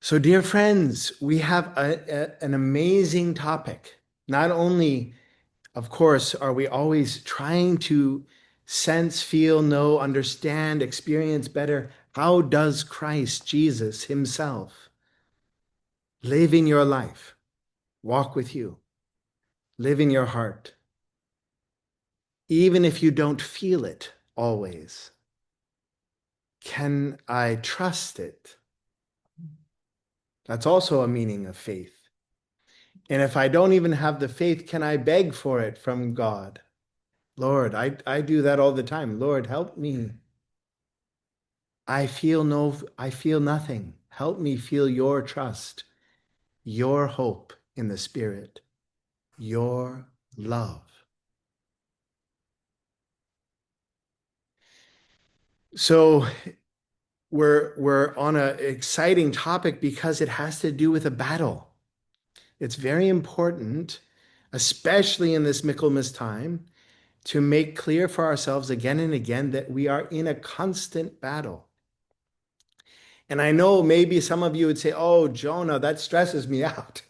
So, dear friends, we have an amazing topic. Not only, of course, are we always trying to sense, feel, know, understand, experience better, how does Christ Jesus himself live in your life, walk with you, live in your heart, even if you don't feel it always? Can I trust it? That's also a meaning of faith. And if I don't even have the faith, can I beg for it from God? Lord, I do that all the time. Lord, help me. I feel nothing. Help me feel your trust, your hope in the Spirit, your love. So we're on an exciting topic because it has to do with a battle. It's very important, especially in this Michaelmas time, to make clear for ourselves again and again that we are in a constant battle. And I know maybe some of you would say, "Oh, Jonah, that stresses me out."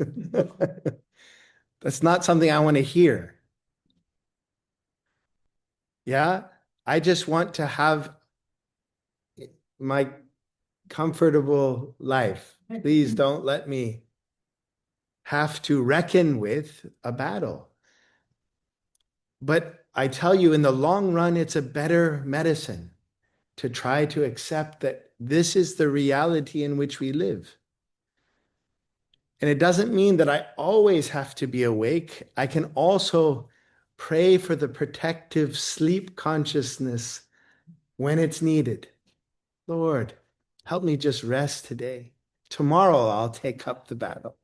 That's not something I want to hear. Yeah. I just want to have my comfortable life. Please don't let me have to reckon with a battle. But I tell you, in the long run, it's a better medicine to try to accept that this is the reality in which we live. And it doesn't mean that I always have to be awake. I can also pray for the protective sleep consciousness when it's needed. Lord, help me just rest today. Tomorrow I'll take up the battle.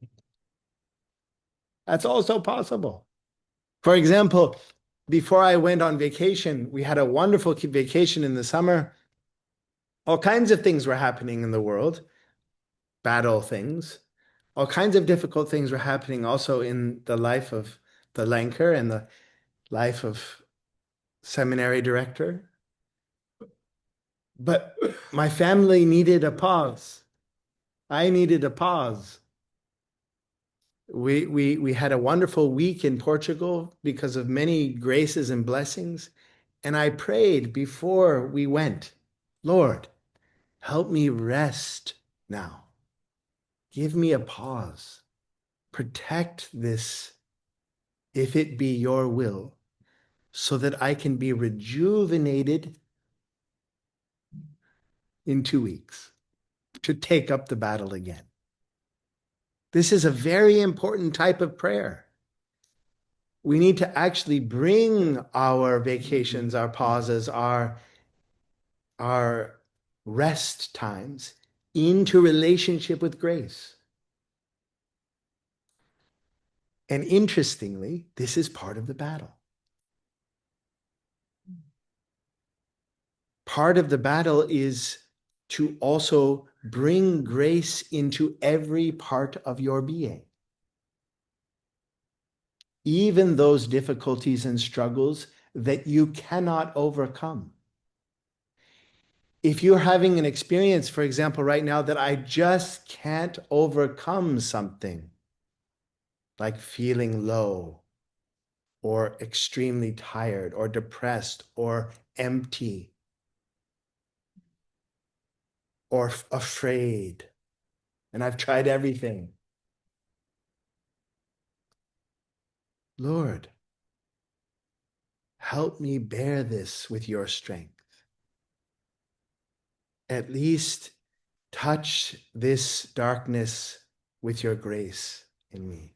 That's also possible. For example, before I went on vacation, we had a wonderful vacation in the summer. All kinds of things were happening in the world, battle things. All kinds of difficult things were happening also in the life of the Lenker and the life of seminary director. But my family needed a pause. I needed a pause. We had a wonderful week in Portugal because of many graces and blessings. And I prayed before we went, Lord, help me rest now. Give me a pause. Protect this, if it be your will, so that I can be rejuvenated in 2 weeks to take up the battle again. This is a very important type of prayer. We need to actually bring our vacations, our pauses, our rest times into relationship with grace. And interestingly, this is part of the battle. Part of the battle is to also bring grace into every part of your being. Even those difficulties and struggles that you cannot overcome. If you're having an experience, for example, right now, that I just can't overcome something, like feeling low or extremely tired or depressed or empty or afraid, and I've tried everything. Lord, help me bear this with your strength. At least touch this darkness with your grace in me.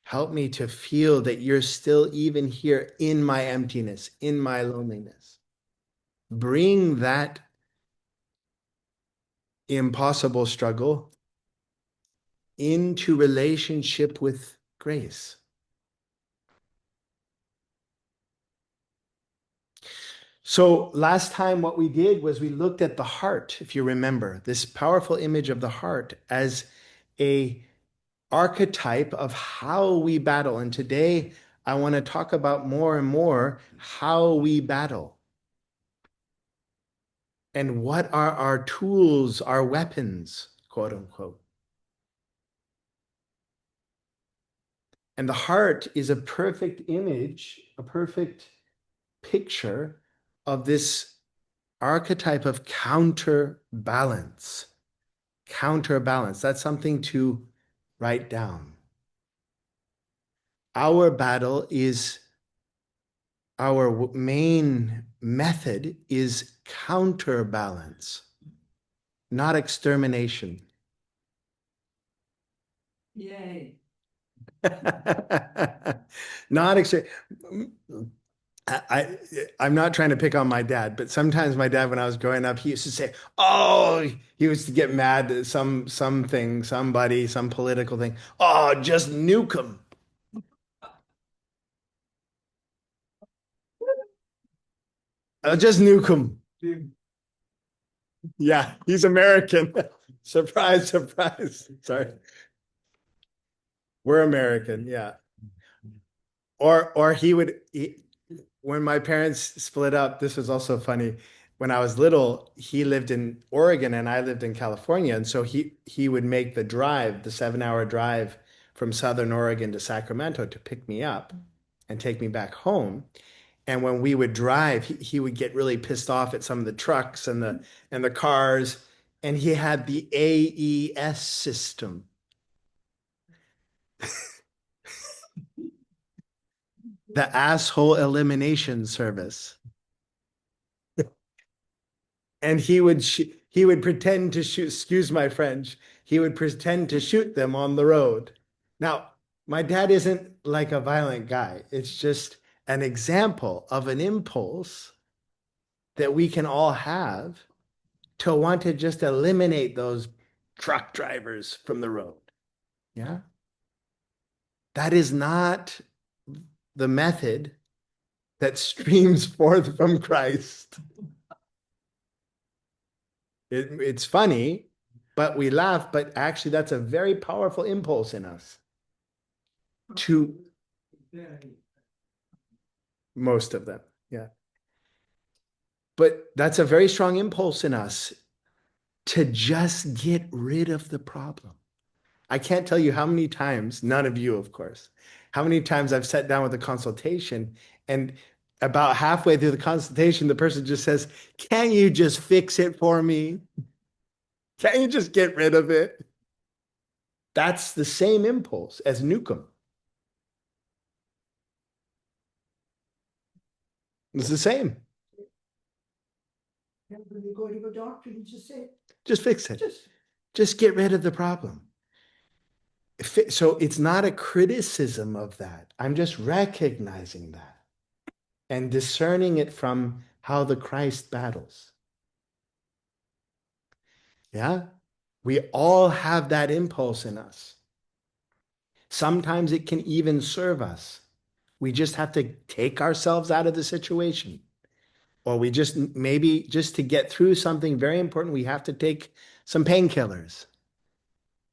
Help me to feel that you're still even here in my emptiness, in my loneliness. Bring that impossible struggle into relationship with grace. So last time what we did was we looked at the heart, if you remember, this powerful image of the heart as a archetype of how we battle. And today I want to talk about more and more how we battle. And what are our tools, our weapons, quote unquote. And the heart is a perfect image, a perfect picture of this archetype of counterbalance. Counterbalance. That's something to write down. Our battle is, our main method is counterbalance, not extermination. Yay. Not exter I, I'm not trying to pick on my dad, but sometimes my dad, when I was growing up, he used to say, "Oh," he used to get mad at something, somebody, some political thing. "Oh, just nuke him. Just nuke him." Yeah, he's American. Surprise, surprise. Sorry, we're American. Yeah. Or when my parents split up, this was also funny. When I was little, he lived in Oregon and I lived in California. And so he would make the drive, the 7 hour drive from Southern Oregon to Sacramento to pick me up and take me back home. And when we would drive, he would get really pissed off at some of the trucks and the cars. And he had the AES system, the asshole elimination service. And he would pretend to shoot, excuse my French, he would pretend to shoot them on the road. Now, my dad isn't like a violent guy. It's just an example of an impulse that we can all have to want to just eliminate those truck drivers from the road. Yeah. That is not the method that streams forth from Christ. It's funny, but we laugh, but actually that's a very powerful impulse in us to most of them. Yeah. But that's a very strong impulse in us to just get rid of the problem. I can't tell you how many times, none of you, of course, how many times I've sat down with a consultation and about halfway through the consultation, the person just says, "Can't you just fix it for me? Can't you just get rid of it?" That's the same impulse as Newcomb. It's the same. When you go to a doctor, you just say, Just fix it. Just get rid of the problem. So it's not a criticism of that. I'm just recognizing that and discerning it from how the Christ battles. Yeah? We all have that impulse in us. Sometimes it can even serve us. We just have to take ourselves out of the situation. Or we just, maybe just to get through something very important, we have to take some painkillers.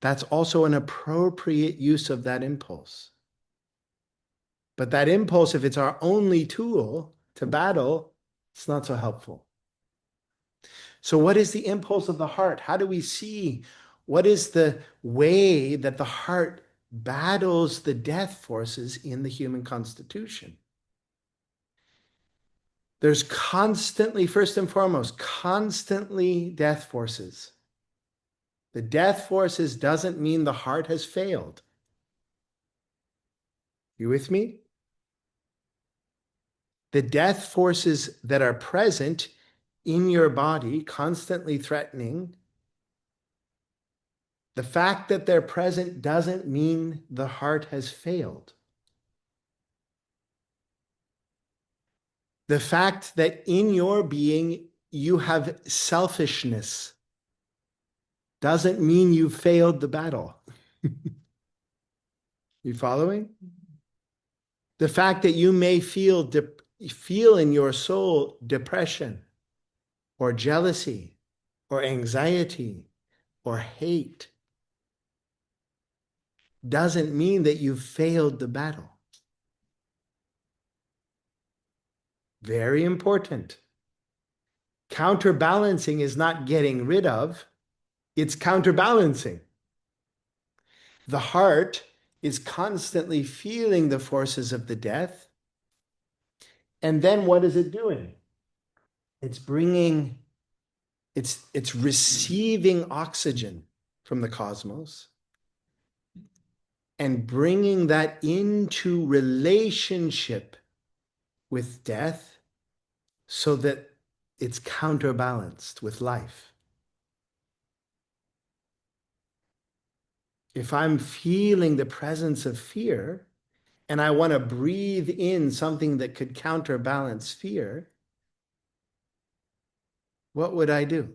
That's also an appropriate use of that impulse. But that impulse, if it's our only tool to battle, it's not so helpful. So, what is the impulse of the heart? How do we see what is the way that the heart battles the death forces in the human constitution? There's constantly, first and foremost, constantly death forces. The death forces doesn't mean the heart has failed. You with me? The death forces that are present in your body, constantly threatening, the fact that they're present doesn't mean the heart has failed. The fact that in your being you have selfishness doesn't mean you failed the battle. You following? The fact that you may feel in your soul depression or jealousy or anxiety or hate doesn't mean that you've failed the battle. Very important. Counterbalancing is not getting rid of, it's counterbalancing. The heart is constantly feeling the forces of the death. And then what is it doing? It's bringing, it's receiving oxygen from the cosmos and bringing that into relationship with death so that it's counterbalanced with life. If I'm feeling the presence of fear and I want to breathe in something that could counterbalance fear, what would I do?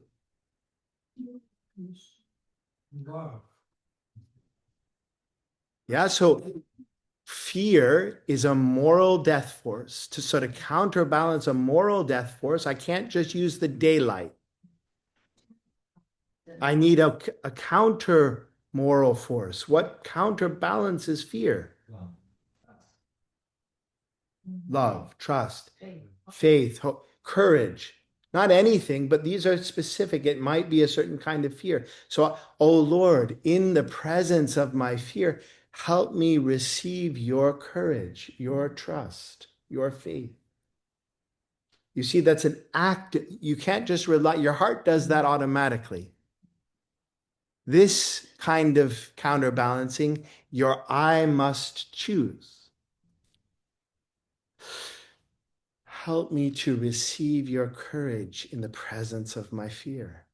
Love. Yeah, so fear is a moral death force. To sort of counterbalance a moral death force, I can't just use the daylight. I need a counter moral force. What counterbalances fear? Love, trust, faith, hope, courage. Not anything, but these are specific. It might be a certain kind of fear. So, oh Lord, in the presence of my fear, help me receive your courage, your trust, your faith. You see, that's an act. You can't just rely, your heart does that automatically. This kind of counterbalancing, your I must choose. Help me to receive your courage in the presence of my fear.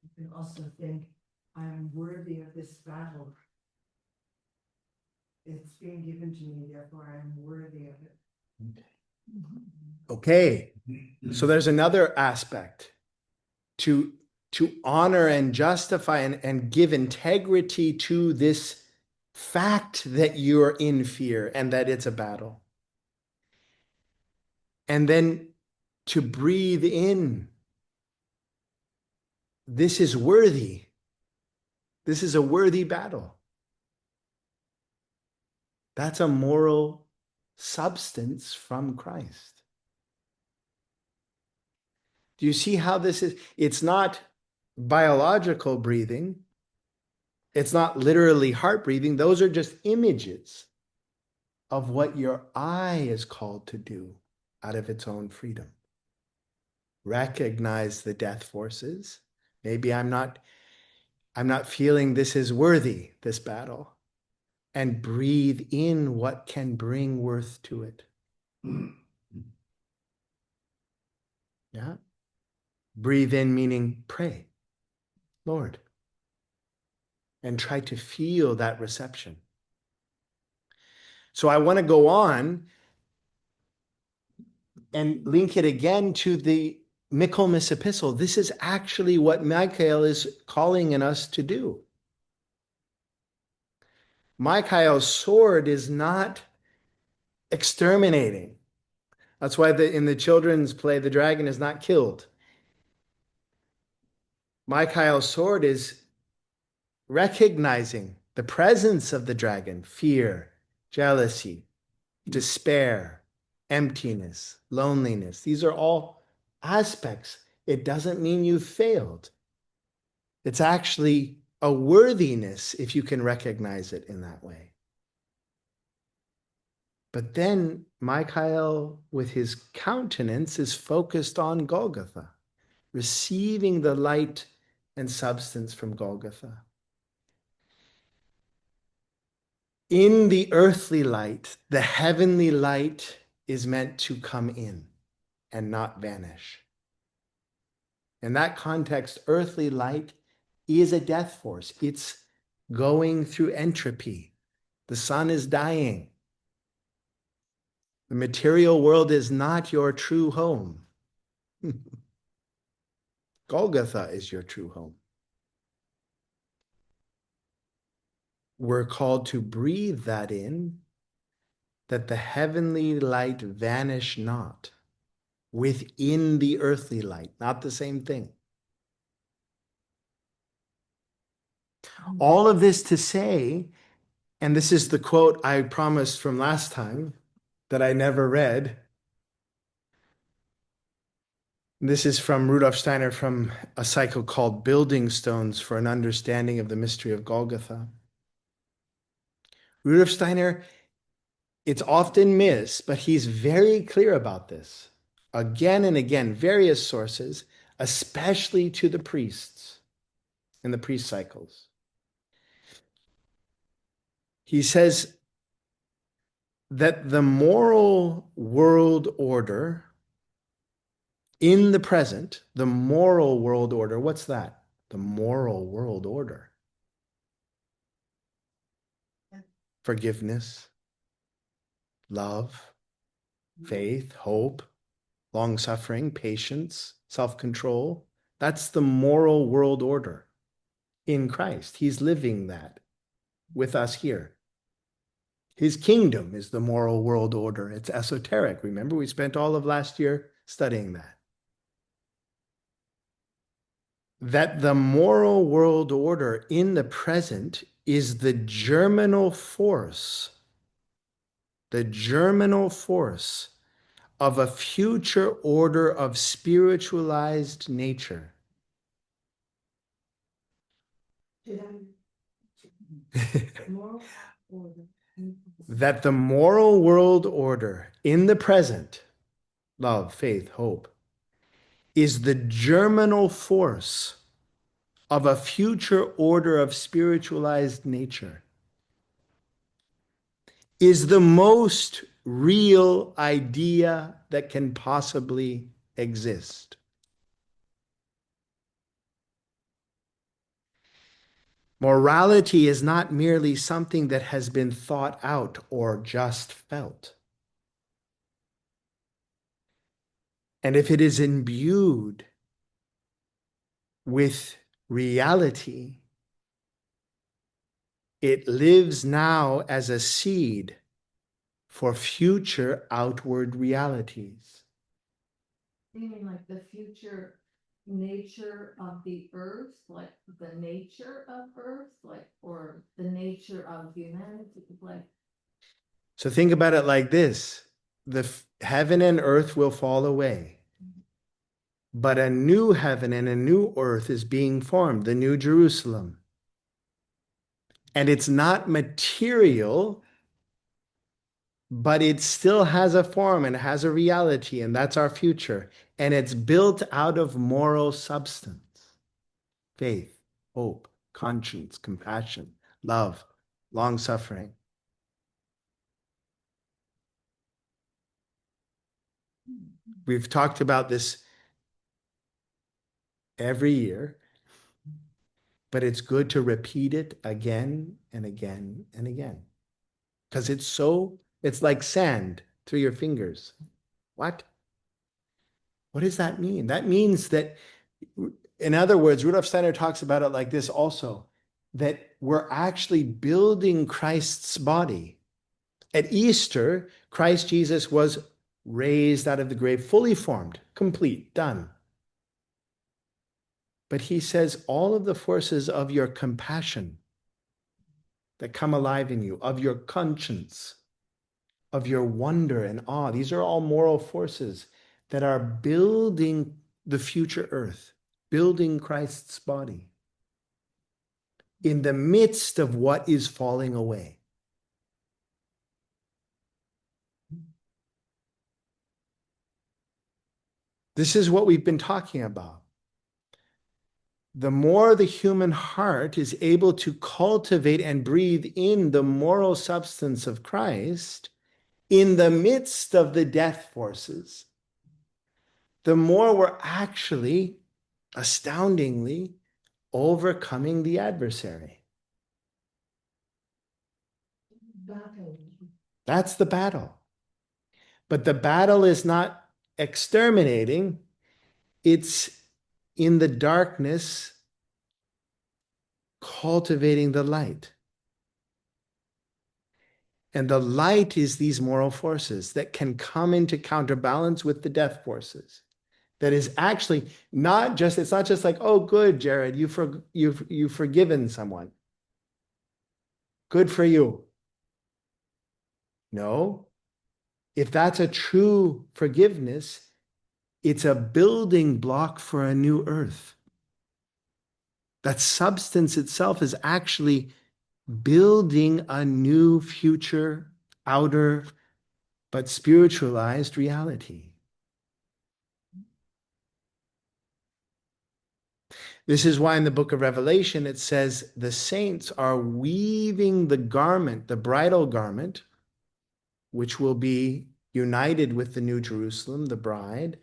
You can also think, I am worthy of this battle. It's being given to me, therefore I am worthy of it. Okay, so there's another aspect to honor and justify and give integrity to this fact that you're in fear and that it's a battle. And then to breathe in, this is worthy. This is a worthy battle. That's a moral substance from Christ. Do you see how this is? It's not biological breathing. It's not literally heart breathing. Those are just images of what your eye is called to do out of its own freedom. Recognize the death forces. Maybe I'm not feeling this is worthy, this battle. And breathe in what can bring worth to it. Yeah. Breathe in meaning pray, Lord, and try to feel that reception. So I want to go on and link it again to the Michaelmas epistle. This is actually what Michael is calling in us to do. Michael's sword is not exterminating. That's why in the children's play, the dragon is not killed. Michael's sword is recognizing the presence of the dragon, fear, jealousy, despair, emptiness, loneliness. These are all aspects. It doesn't mean you've failed. It's actually a worthiness if you can recognize it in that way. But then Michael, with his countenance, is focused on Golgotha, receiving the light and substance from Golgotha. In the earthly light, the heavenly light is meant to come in and not vanish. In that context, earthly light is a death force. It's going through entropy. The sun is dying. The material world is not your true home. Golgotha is your true home. We're called to breathe that in, that the heavenly light vanish not within the earthly light, not the same thing. All of this to say, and this is the quote I promised from last time that I never read. This is from Rudolf Steiner from a cycle called Building Stones for an Understanding of the Mystery of Golgotha. Rudolf Steiner, it's often missed, but he's very clear about this. Again and again, various sources, especially to the priests in the priest cycles. He says that the moral world order in the present, the moral world order, what's that? The moral world order. Forgiveness, love, faith, hope, long suffering, patience, self control. That's the moral world order in Christ. He's living that with us here. His kingdom is the moral world order. It's esoteric. Remember, we spent all of last year studying that. That the moral world order in the present is the germinal force of a future order of spiritualized nature. That the moral world order in the present, love, faith, hope, is the germinal force of a future order of spiritualized nature, is the most real idea that can possibly exist. Morality is not merely something that has been thought out or just felt. And if it is imbued with reality, it lives now as a seed for future outward realities. You mean like the future nature of the earth, like the nature of earth, like, or the nature of humanity, like. So think about it like this. Heaven and earth will fall away, but a new heaven and a new earth is being formed, the New Jerusalem. And it's not material, but it still has a form and has a reality, and that's our future. And it's built out of moral substance, faith, hope, conscience, compassion, love, long suffering. We've talked about this every year, but it's good to repeat it again and again and again. Because it's like sand through your fingers. What? What does that mean? That means that, in other words, Rudolf Steiner talks about it like this also, that we're actually building Christ's body. At Easter, Christ Jesus was raised out of the grave, fully formed, complete, done. But he says all of the forces of your compassion that come alive in you, of your conscience, of your wonder and awe, these are all moral forces that are building the future earth, building Christ's body in the midst of what is falling away. This is what we've been talking about. The more the human heart is able to cultivate and breathe in the moral substance of Christ in the midst of the death forces, the more we're actually, astoundingly, overcoming the adversary. That's the battle. But the battle is not exterminating, it's in the darkness cultivating the light. And the light is these moral forces that can come into counterbalance with the death forces. That is actually not just, it's not just like, oh, good, Jared, you've forgiven someone. Good for you. No, if that's a true forgiveness, It's a building block for a new earth. That substance itself is actually building a new future, outer, but spiritualized reality. This is why in the book of Revelation it says the saints are weaving the garment, the bridal garment, which will be united with the New Jerusalem, the bride,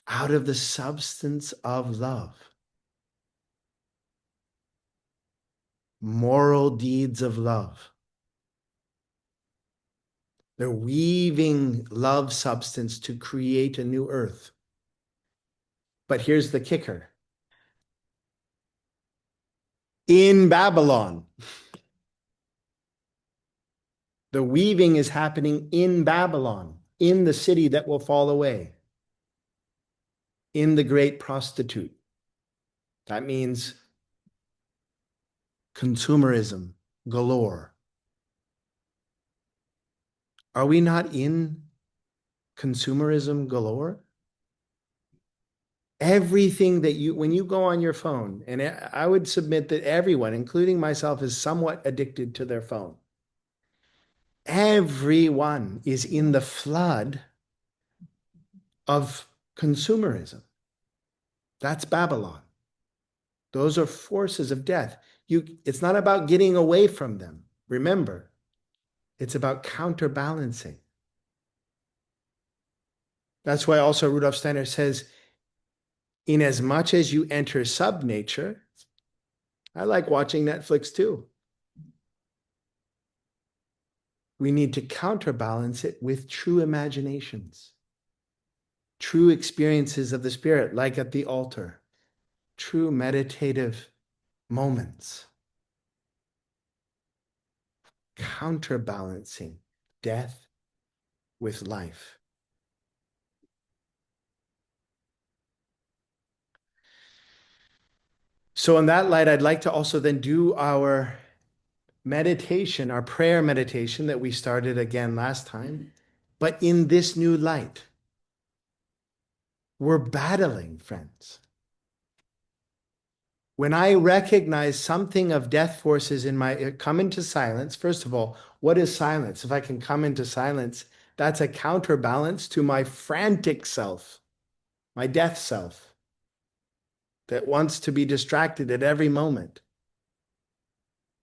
out of the substance of love. Moral deeds of love. They're weaving love substance to create a new earth. But here's the kicker. In Babylon, the weaving is happening in Babylon, in the city that will fall away, in the great prostitute. That means consumerism galore. Are we not in consumerism galore? Everything that when you go on your phone, and I would submit that everyone, including myself, is somewhat addicted to their phone. Everyone is in the flood of consumerism. That's Babylon. Those are forces of death. It's not about getting away from them. Remember, it's about counterbalancing. That's why also Rudolf Steiner says, in as much as you enter sub-nature, I like watching Netflix too. We need to counterbalance it with true imaginations, true experiences of the spirit, like at the altar, true meditative moments, counterbalancing death with life. So in that light, I'd like to also then do our meditation, our prayer meditation that we started again last time, but in this new light. We're battling, friends. When I recognize something of death forces in my, come into silence, first of all, what is silence? If I can come into silence, that's a counterbalance to my frantic self, my death self, that wants to be distracted at every moment.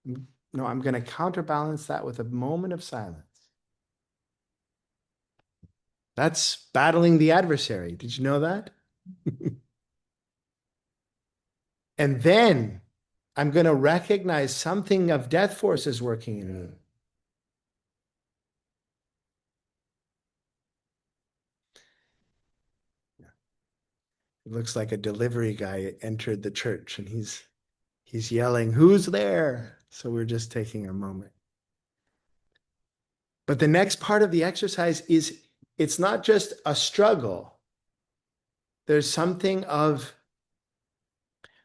No, I'm going to counterbalance that with a moment of silence. That's battling the adversary. Did you know that? And then I'm going to recognize something of death forces working in me. It looks like a delivery guy entered the church and he's yelling, "Who's there?" So we're just taking a moment. But the next part of the exercise is it's not just a struggle. There's something of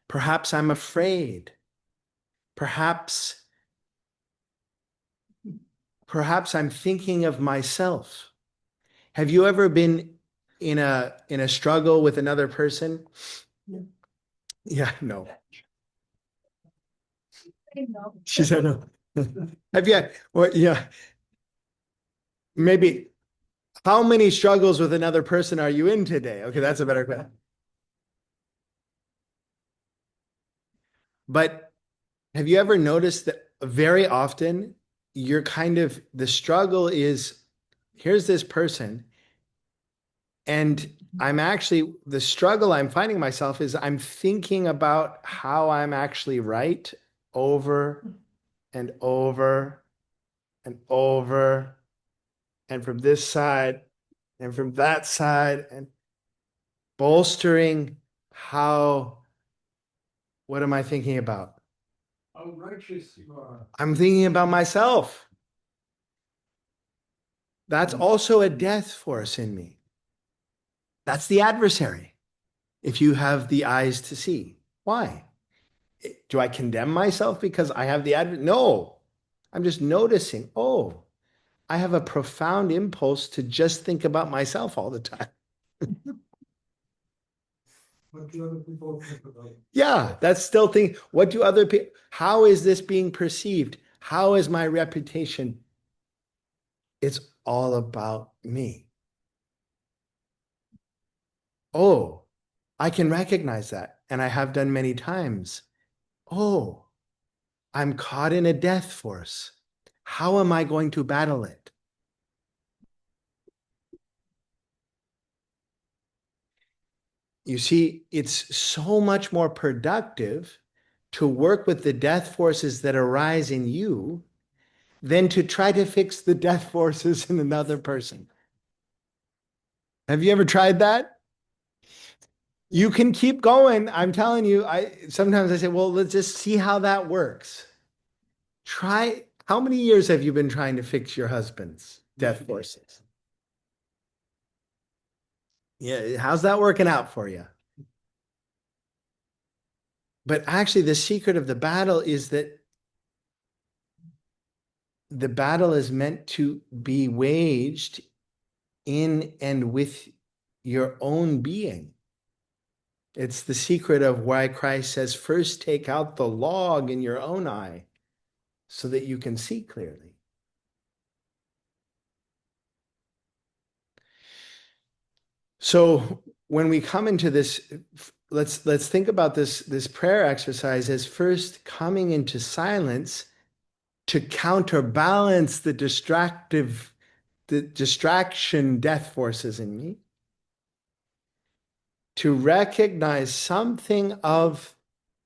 perhaps I'm afraid. Perhaps I'm thinking of myself. Have you ever been in a struggle with another person? No. Yeah, no. She said no. Have you? Well, yeah. Maybe. How many struggles with another person are you in today? Okay, that's a better question. But have you ever noticed that very often you're kind of the struggle is here's this person, and I'm actually the struggle I'm finding myself is I'm thinking about how I'm actually right over and over and over, and from this side and from that side, and bolstering how, what am I thinking about? How righteous you are. I'm thinking about myself. That's also a death force in me. That's the adversary, if you have the eyes to see. Why? Do I condemn myself because I have the adversary? No. I'm just noticing, oh, I have a profound impulse to just think about myself all the time. What do other people think about? Yeah, that's still thing. What do other people, how is this being perceived? How is my reputation? It's all about me. Oh, I can recognize that. And I have done many times. Oh, I'm caught in a death force. How am I going to battle it? You see, it's so much more productive to work with the death forces that arise in you than to try to fix the death forces in another person. Have you ever tried that? You can keep going. I'm telling you, I sometimes I say, well, let's just see how that works. Try, how many years have you been trying to fix your husband's death forces? Yeah, how's that working out for you? But actually, the secret of the battle is that the battle is meant to be waged in and with your own being. It's the secret of why Christ says, first take out the log in your own eye so that you can see clearly. So when we come into this, let's think about this prayer exercise as first coming into silence to counterbalance the distraction death forces in me, to recognize something of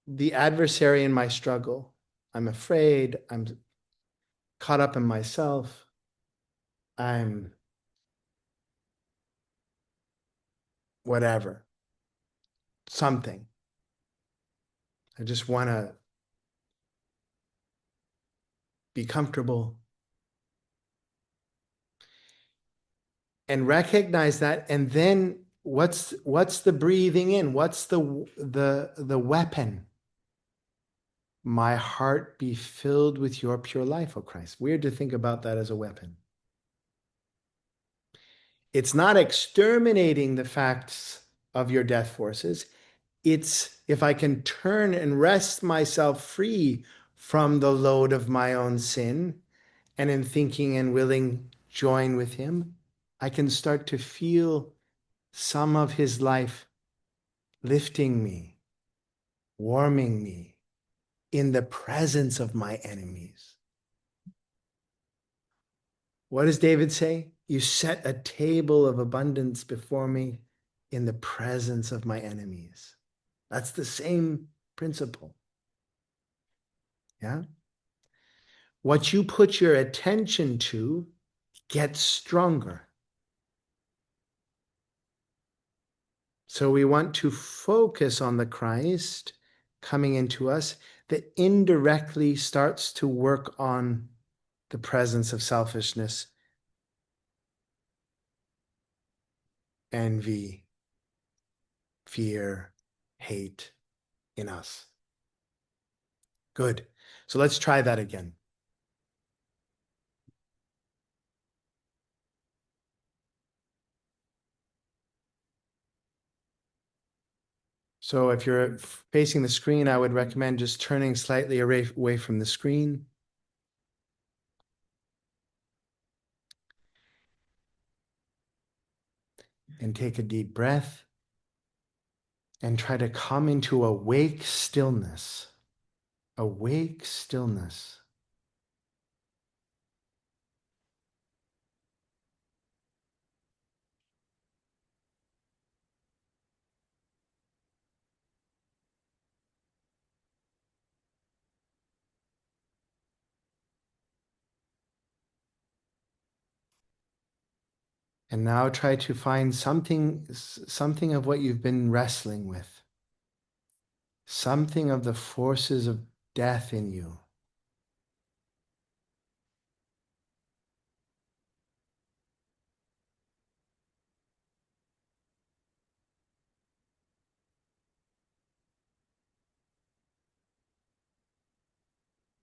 the adversary in my struggle. I'm afraid, I'm caught up in myself, I'm whatever, something. I just want to be comfortable and recognize that. And then what's the breathing in? What's the weapon? My heart be filled with your pure life, O Christ. Weird to think about that as a weapon. It's not exterminating the facts of your death forces. It's if I can turn and wrest myself free from the load of my own sin, and in thinking and willing join with him, I can start to feel some of his life lifting me, warming me in the presence of my enemies. What does David say? You set a table of abundance before me in the presence of my enemies. That's the same principle. Yeah. What you put your attention to gets stronger. So we want to focus on the Christ coming into us that indirectly starts to work on the presence of selfishness, envy, fear, hate in us. Good. So let's try that again. So if you're facing the screen, I would recommend just turning slightly away from the screen. And take a deep breath and try to come into awake stillness. Awake stillness. And now try to find something of what you've been wrestling with. Something of the forces of death in you.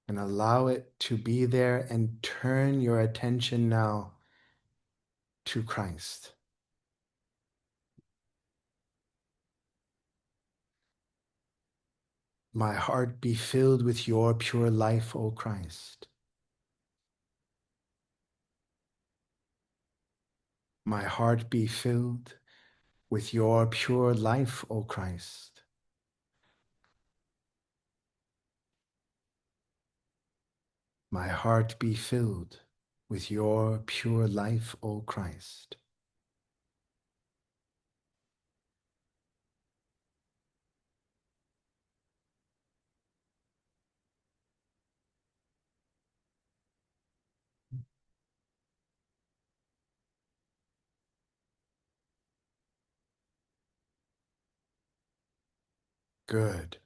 And allow it to be there and turn your attention now to Christ. My heart be filled with your pure life, O Christ. My heart be filled with your pure life, O Christ. My heart be filled with your pure life, O Christ. Good.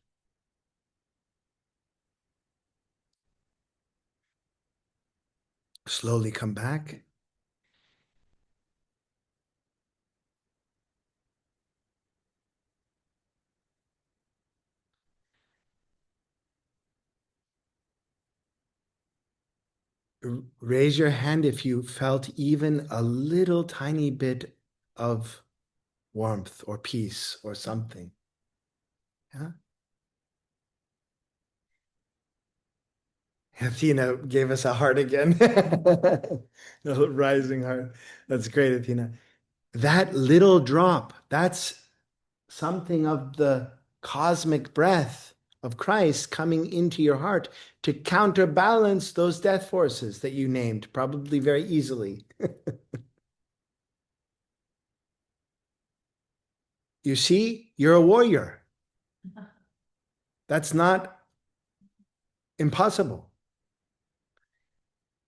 Slowly come back. Raise your hand if you felt even a little tiny bit of warmth or peace or something. Yeah. Athena gave us a heart again. A rising heart. That's great, Athena. That little drop, that's something of the cosmic breath of Christ coming into your heart to counterbalance those death forces that you named, probably very easily. You see, you're a warrior. That's not impossible.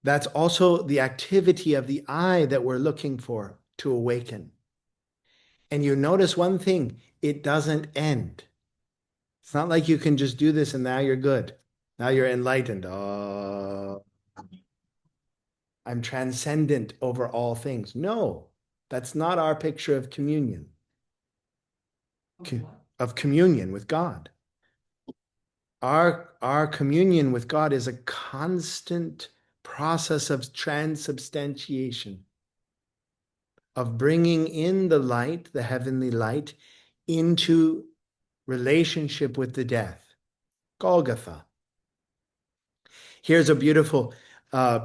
That's also the activity of the eye that we're looking for to awaken. And you notice one thing, it doesn't end. It's not like you can just do this and now you're good. Now you're enlightened. Oh, I'm transcendent over all things. No, that's not our picture of communion, of communion with God. Our communion with God is a constant process of transubstantiation, of bringing in the light, the heavenly light, into relationship with the death. Golgotha. Here's a beautiful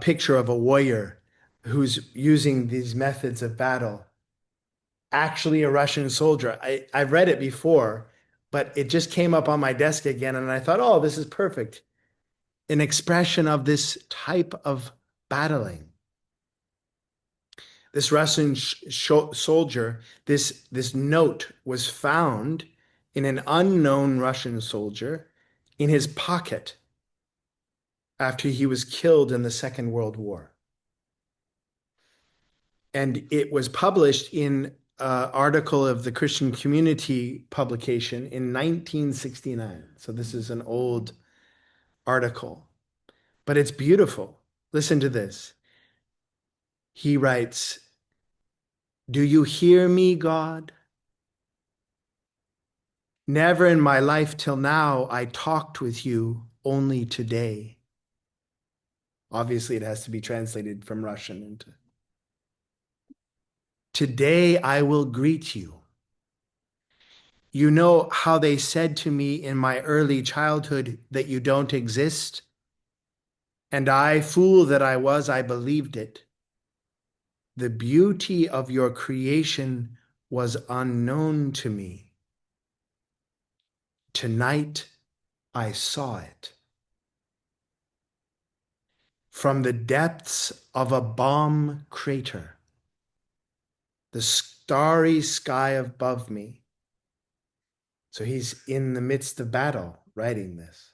picture of a warrior who's using these methods of battle. Actually, a Russian soldier. I've read it before, but it just came up on my desk again, and I thought, oh, this is perfect. An expression of this type of battling. This Russian soldier, this note was found in an unknown Russian soldier in his pocket after he was killed in the Second World War. And it was published in an article of the Christian Community publication in 1969. So this is an old article, but it's beautiful. Listen to this. He writes, "Do you hear me, God? Never in my life till now I talked with you, only today." Obviously, it has to be translated from Russian into. "Today I will greet you. You know how they said to me in my early childhood that you don't exist? And I, fool that I was, I believed it. The beauty of your creation was unknown to me. Tonight I saw it. From the depths of a bomb crater, the starry sky above me." So he's in the midst of battle writing this.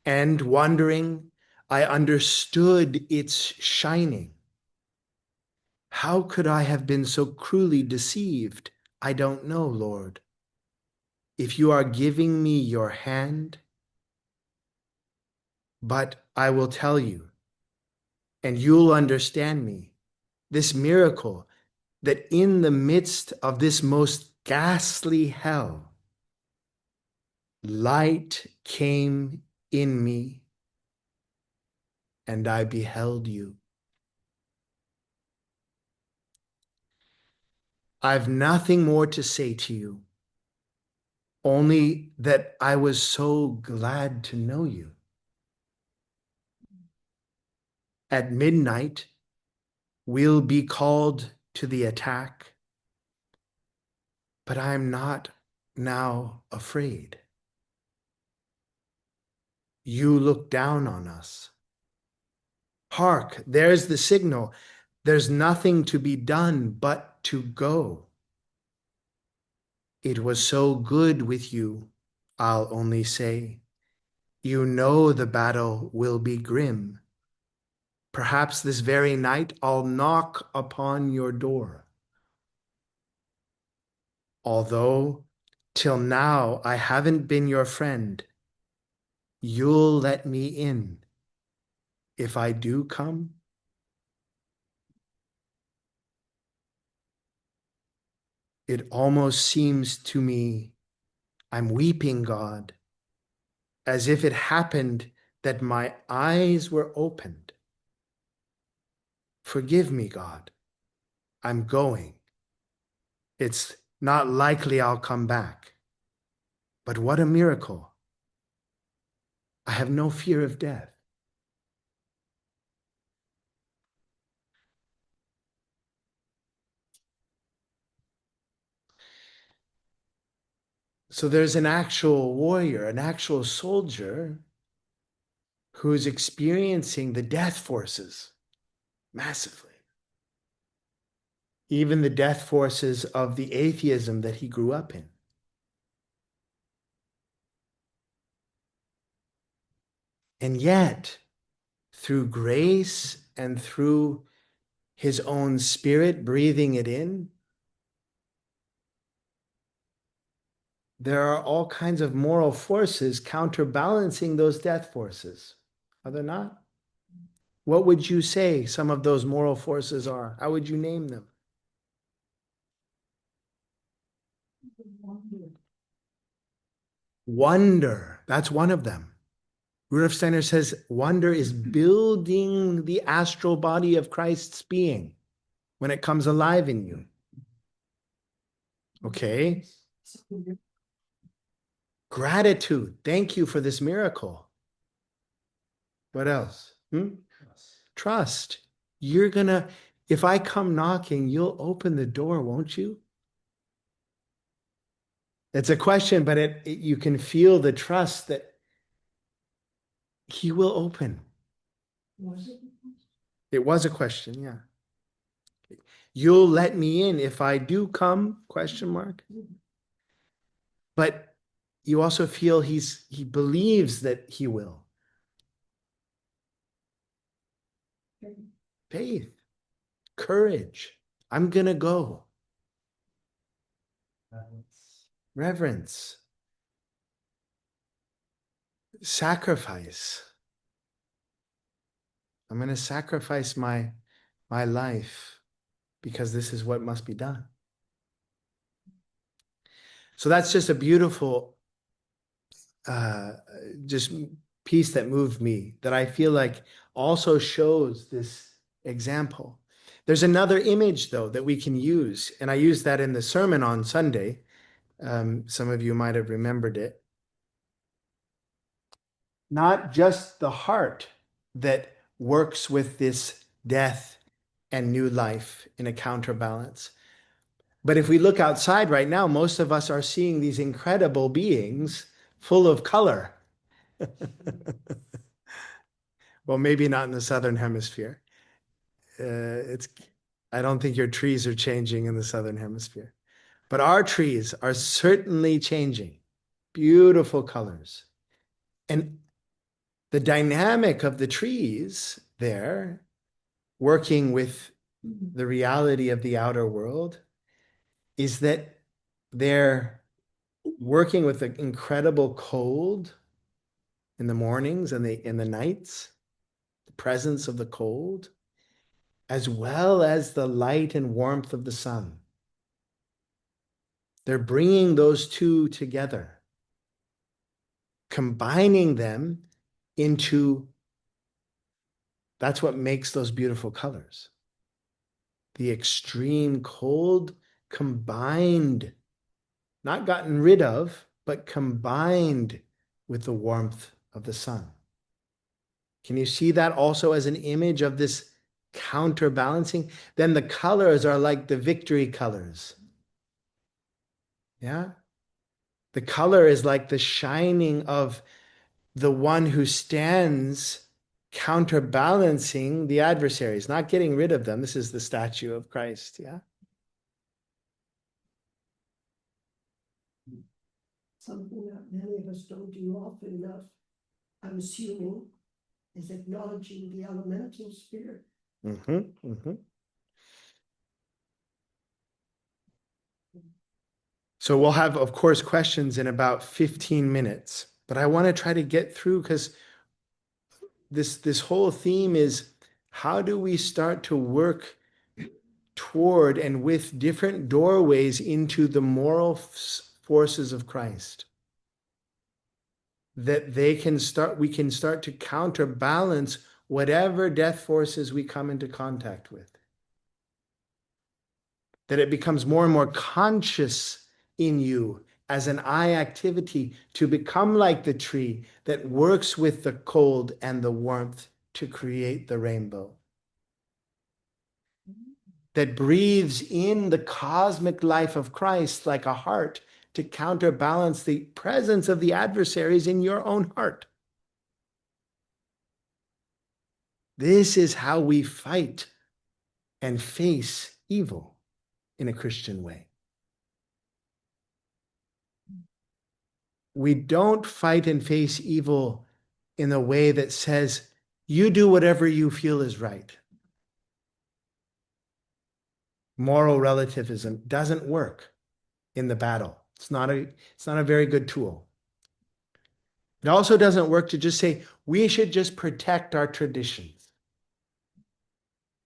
"And wondering, I understood its shining. How could I have been so cruelly deceived? I don't know, Lord. If you are giving me your hand, but I will tell you, and you'll understand me, this miracle that in the midst of this most ghastly hell, light came in me and I beheld you. I've nothing more to say to you. only that I was so glad to know you. At midnight, we'll be called to the attack, but I'm not now afraid. You look down on us. Hark, there's the signal. There's nothing to be done but to go. It was so good with you, I'll only say. You know the battle will be grim. Perhaps this very night I'll knock upon your door. Although till now I haven't been your friend, you'll let me in if I do come. It almost seems to me I'm weeping, God, as if it happened that my eyes were opened. Forgive me, God. I'm going. It's not likely I'll come back. But what a miracle. I have no fear of death. So there's an actual warrior, an actual soldier who's experiencing the death forces massively. Even the death forces of the atheism that he grew up in. And yet, through grace and through his own spirit breathing it in, there are all kinds of moral forces counterbalancing those death forces. Are there not? What would you say some of those moral forces are? How would you name them? Wonder, that's one of them. Rudolf Steiner says wonder is building the astral body of Christ's being when it comes alive in you. Okay. Gratitude. Thank you for this miracle. What else? Trust. You're gonna, if I come knocking, you'll open the door, won't you? It's a question, but you can feel the trust that he will open. It was a question, yeah. You'll let me in if I do come, question mark. But you also feel he believes that he will. Faith, courage. I'm gonna go. Reverence. Sacrifice. I'm going to sacrifice my life because this is what must be done. So that's just a beautiful just piece that moved me, that I feel like also shows this example. There's another image, though, that we can use, and I used that in the sermon on Sunday. Some of you might have remembered it. Not just the heart that works with this death and new life in a counterbalance. But if we look outside right now, most of us are seeing these incredible beings full of color. Well, maybe not in the southern hemisphere. I don't think your trees are changing in the southern hemisphere. But our trees are certainly changing. Beautiful colors. And the dynamic of the trees there, working with the reality of the outer world, is that they're working with the incredible cold in the mornings and in the nights, the presence of the cold, as well as the light and warmth of the sun. They're bringing those two together, combining them into, that's what makes those beautiful colors. The extreme cold combined, not gotten rid of, but combined with the warmth of the sun. Can you see that also as an image of this counterbalancing? Then the colors are like the victory colors. Yeah? The color is like the shining of the one who stands counterbalancing the adversaries, not getting rid of them. This is the statue of Christ. Yeah. Something that many of us don't do often enough, I'm assuming, is acknowledging the elemental spirit. So we'll have, of course, questions in about 15 minutes, but I want to try to get through because this whole theme is how do we start to work toward and with different doorways into the moral forces of Christ, that we can start to counterbalance whatever death forces we come into contact with, that it becomes more and more conscious in you as an I activity to become like the tree that works with the cold and the warmth to create the rainbow, that breathes in the cosmic life of Christ like a heart to counterbalance the presence of the adversaries in your own heart. This is how we fight and face evil in a Christian way. We don't fight and face evil in a way that says, you do whatever you feel is right. Moral relativism doesn't work in the battle. It's not a very good tool. It also doesn't work to just say, we should just protect our traditions.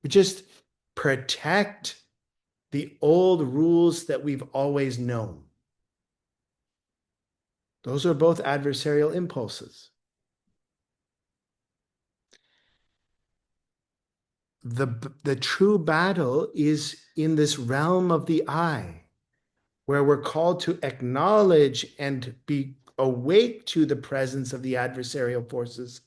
We just protect the old rules that we've always known. Those are both adversarial impulses. The true battle is in this realm of the I, where we're called to acknowledge and be awake to the presence of the adversarial forces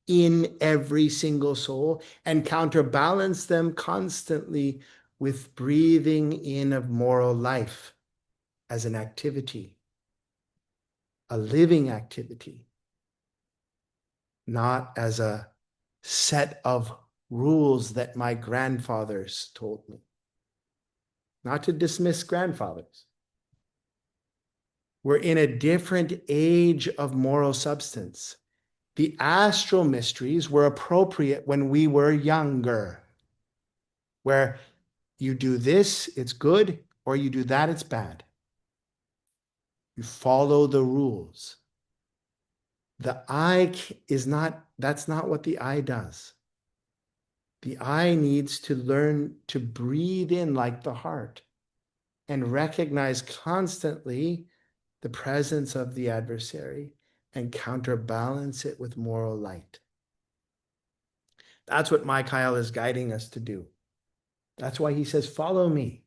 in every single soul and counterbalance them constantly with breathing in of moral life as an activity, a living activity, not as a set of rules that my grandfathers told me. Not to dismiss grandfathers. We're in a different age of moral substance. The astral mysteries were appropriate when we were younger, where you do this, it's good, or you do that, it's bad. You follow the rules. The I is not, that's not what the I does. The I needs to learn to breathe in like the heart and recognize constantly the presence of the adversary and counterbalance it with moral light. That's what Michael is guiding us to do. That's why he says, follow me.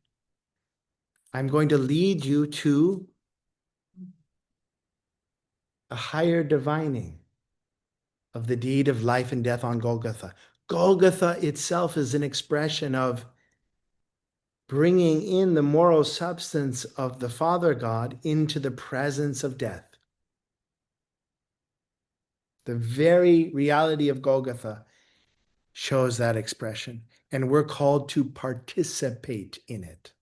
I'm going to lead you to a higher divining of the deed of life and death on Golgotha. Golgotha itself is an expression of bringing in the moral substance of the Father God into the presence of death. The very reality of Golgotha shows that expression, and we're called to participate in it.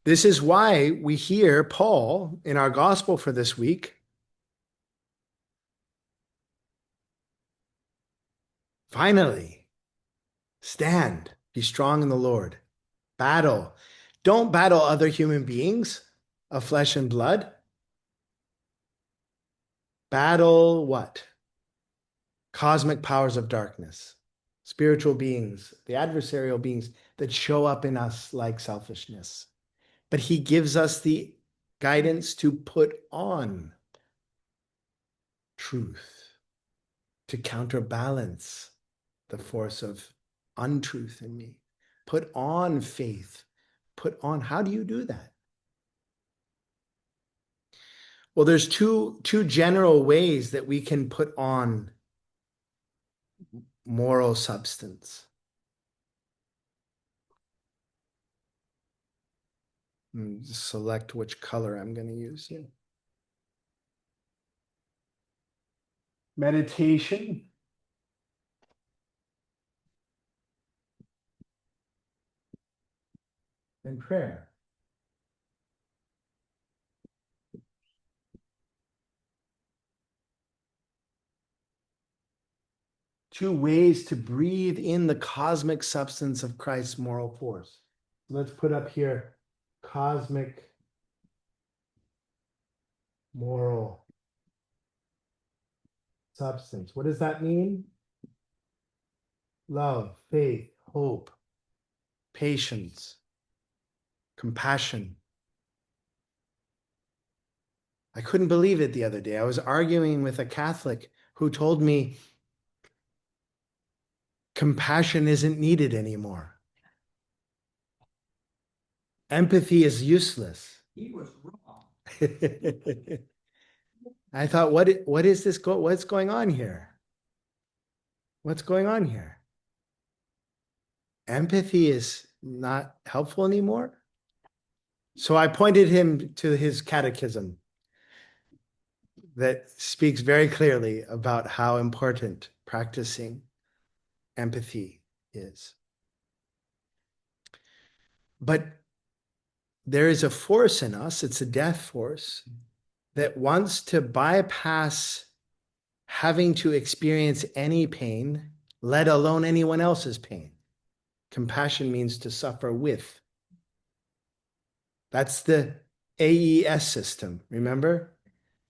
This is why we hear Paul in our gospel for this week. Finally, stand, be strong in the Lord. Battle. Don't battle other human beings of flesh and blood. Battle what? Cosmic powers of darkness, spiritual beings, the adversarial beings that show up in us like selfishness. But he gives us the guidance to put on truth, to counterbalance the force of untruth in me. put on faith, put on. How do you do that? Well, there's two general ways that we can put on moral substance. Just select which color I'm going to use here. Meditation. And prayer. Two ways to breathe in the cosmic substance of Christ's moral force. Let's put up here cosmic moral substance. What does that mean? Love, faith, hope, patience, compassion. I couldn't believe it the other day. I was arguing with a Catholic who told me compassion isn't needed anymore. Empathy is useless. He was wrong. I thought, what is this? What's going on here? What's going on here? Empathy is not helpful anymore. So I pointed him to his catechism that speaks very clearly about how important practicing empathy is. But there is a force in us, it's a death force, that wants to bypass having to experience any pain, let alone anyone else's pain. Compassion means to suffer with. That's the AES system, remember?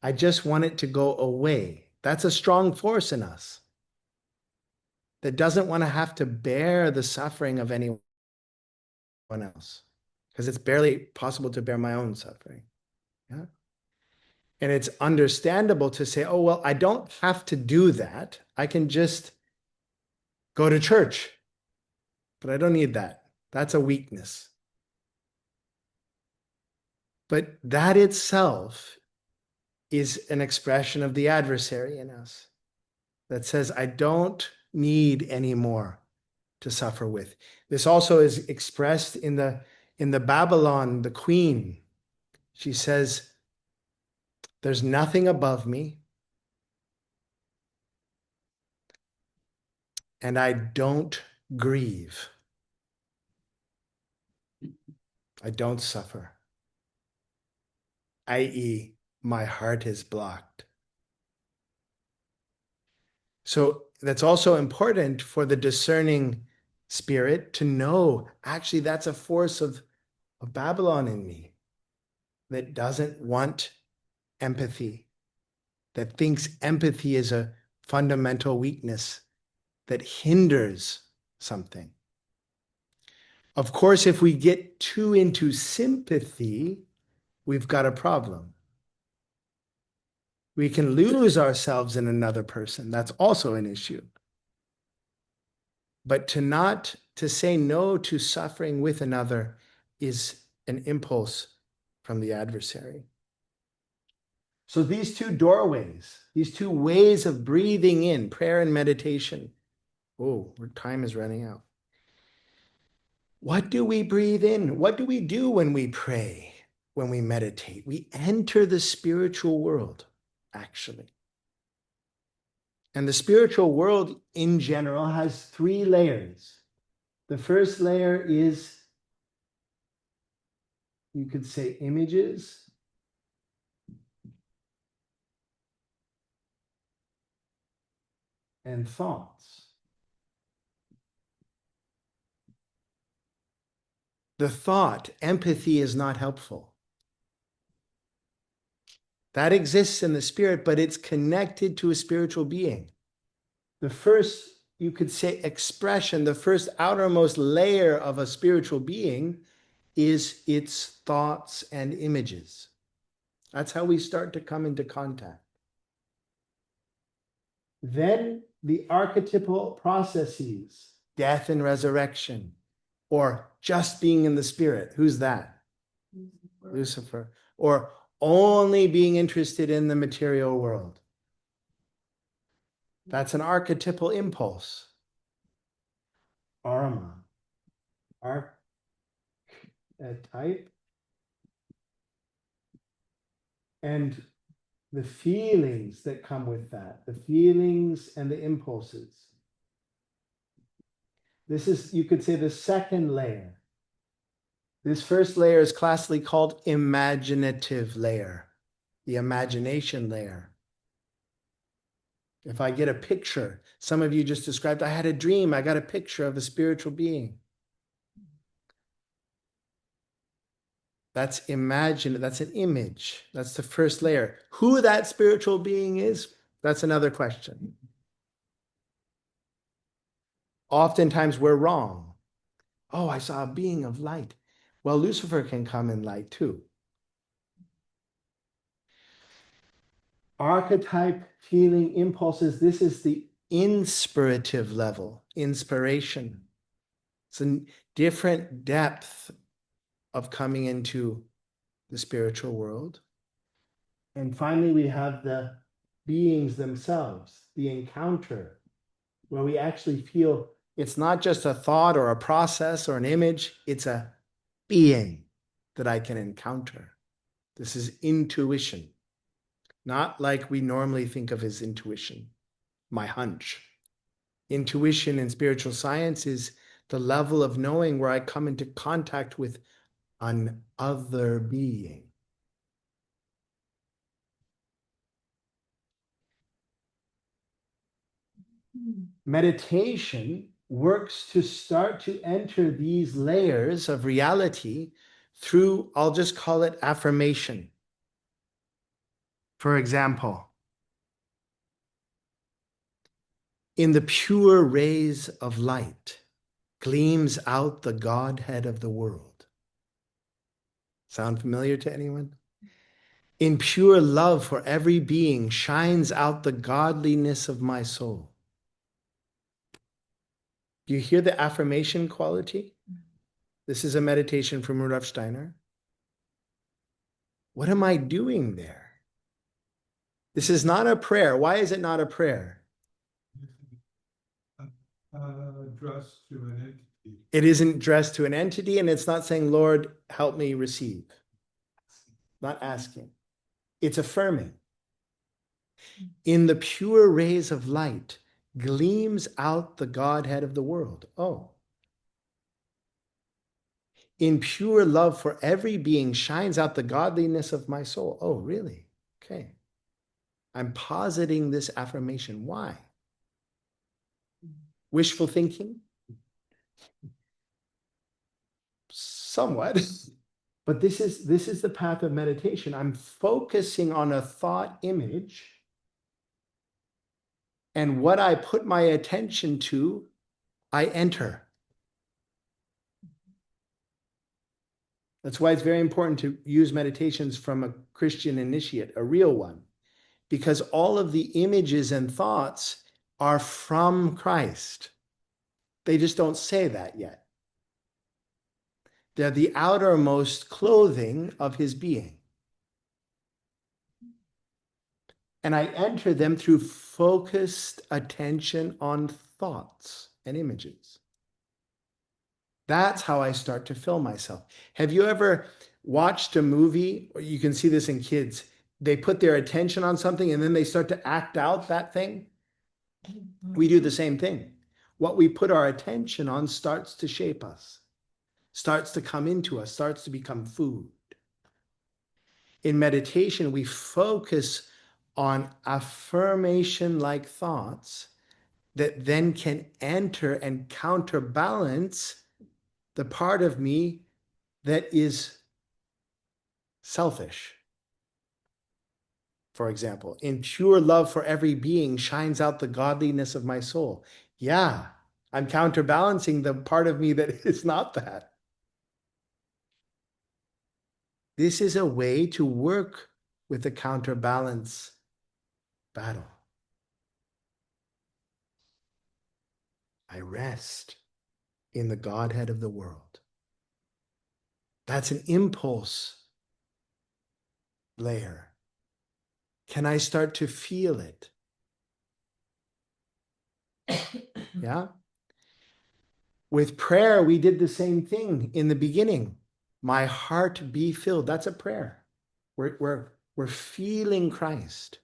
I just want it to go away. That's a strong force in us that doesn't want to have to bear the suffering of anyone else, because it's barely possible to bear my own suffering. Yeah. And it's understandable to say, oh, well, I don't have to do that. I can just go to church, but I don't need that. That's a weakness. But that itself is an expression of the adversary in us that says, I don't need any more to suffer with. This also is expressed in the Babylon, the queen. She says, there's nothing above me, and I don't grieve. I don't suffer, i.e., my heart is blocked. So that's also important for the discerning spirit to know, actually, that's a force of Babylon in me that doesn't want empathy, that thinks empathy is a fundamental weakness that hinders something. Of course, if we get too into sympathy, we've got a problem. We can lose ourselves in another person. That's also an issue. But to say no to suffering with another is an impulse from the adversary. So these two doorways, these two ways of breathing in, prayer and meditation. Oh, our time is running out. What do we breathe in? What do we do when we pray, when we meditate? We enter the spiritual world, actually. And the spiritual world in general has three layers. The first layer is, you could say, images. And thoughts. The thought, empathy is not helpful. That exists in the spirit, but it's connected to a spiritual being. The first, you could say, expression, the first outermost layer of a spiritual being is its thoughts and images. That's how we start to come into contact. Then the archetypal processes, death and resurrection, or just being in the spirit. Who's that? Lucifer. Or only being interested in the material world. That's an archetypal impulse. Arma. Archetype. And the feelings that come with that, the feelings and the impulses. This is, you could say, the second layer. This first layer is classically called imaginative layer, the imagination layer. If I get a picture, some of you just described, I had a dream, I got a picture of a spiritual being. That's that's an image. That's the first layer. Who that spiritual being is, that's another question. Oftentimes we're wrong. Oh, I saw a being of light. Well, Lucifer can come in light too. Archetype, feeling, impulses, this is the inspirative level, inspiration. It's a different depth of coming into the spiritual world. And finally, we have the beings themselves, the encounter, where we actually feel it's not just a thought or a process or an image, it's a being that I can encounter. This is intuition, not like we normally think of as intuition, my hunch. Intuition in spiritual science is the level of knowing where I come into contact with an other being. Meditation works to start to enter these layers of reality through, I'll just call it affirmation. For example, in the pure rays of light gleams out the Godhead of the world. Sound familiar to anyone? In pure love for every being shines out the godliness of my soul. Do you hear the affirmation quality? This is a meditation from Rudolf Steiner. What am I doing there? This is not a prayer. Why is it not a prayer? Addressed to an entity. It isn't addressed to an entity, and it's not saying, Lord, help me receive. Not asking. It's affirming. In the pure rays of light gleams out the Godhead of the world. Oh. In pure love for every being shines out the godliness of my soul. Oh, really? Okay. I'm positing this affirmation. Why? Wishful thinking? Somewhat. But this is the path of meditation. I'm focusing on a thought image, and what I put my attention to, I enter. That's why it's very important to use meditations from a Christian initiate, a real one, because all of the images and thoughts are from Christ. They just don't say that yet. They're the outermost clothing of his being. And I enter them through focused attention on thoughts and images. That's how I start to fill myself. Have you ever watched a movie, or you can see this in kids, they put their attention on something and then they start to act out that thing? We do the same thing. What we put our attention on starts to shape us, starts to come into us, starts to become food. In meditation, we focus on affirmation-like thoughts that then can enter and counterbalance the part of me that is selfish. For example, in pure love for every being shines out the godliness of my soul. Yeah, I'm counterbalancing the part of me that is not that. This is a way to work with the counterbalance battle. I rest. in the Godhead of the world. That's an impulse layer. Can I start to feel it? Yeah. With prayer, we did the same thing in the beginning. My heart be filled. That's a prayer. We're feeling Christ.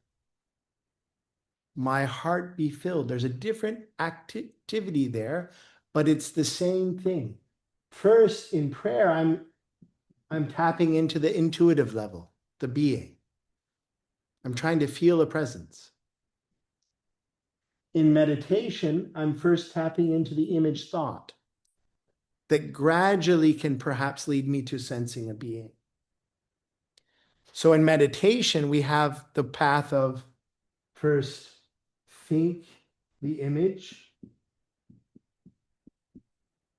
My heart be filled. There's a different activity there, but it's the same thing. First, in prayer, I'm tapping into the intuitive level, the being. I'm trying to feel a presence. In meditation, I'm first tapping into the image thought that gradually can perhaps lead me to sensing a being. So in meditation, we have the path of first think the image,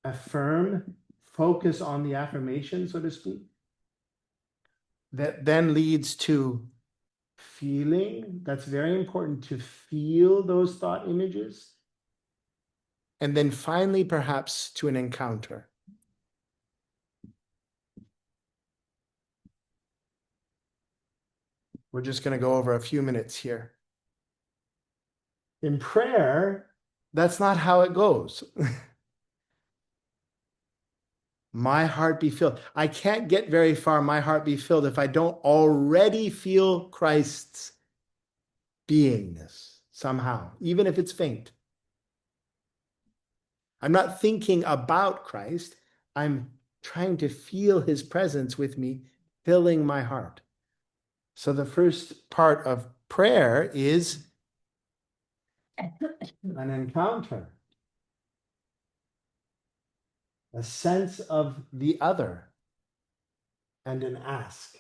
affirm, focus on the affirmation, so to speak. That then leads to feeling. That's very important to feel those thought images. And then finally, perhaps to an encounter. We're just going to go over a few minutes here. In prayer, that's not how it goes. My heart be filled. I can't get very far, my heart be filled, if I don't already feel Christ's beingness somehow, even if it's faint. I'm not thinking about Christ. I'm trying to feel his presence with me, filling my heart. So the first part of prayer is an encounter, a sense of the other, and an ask.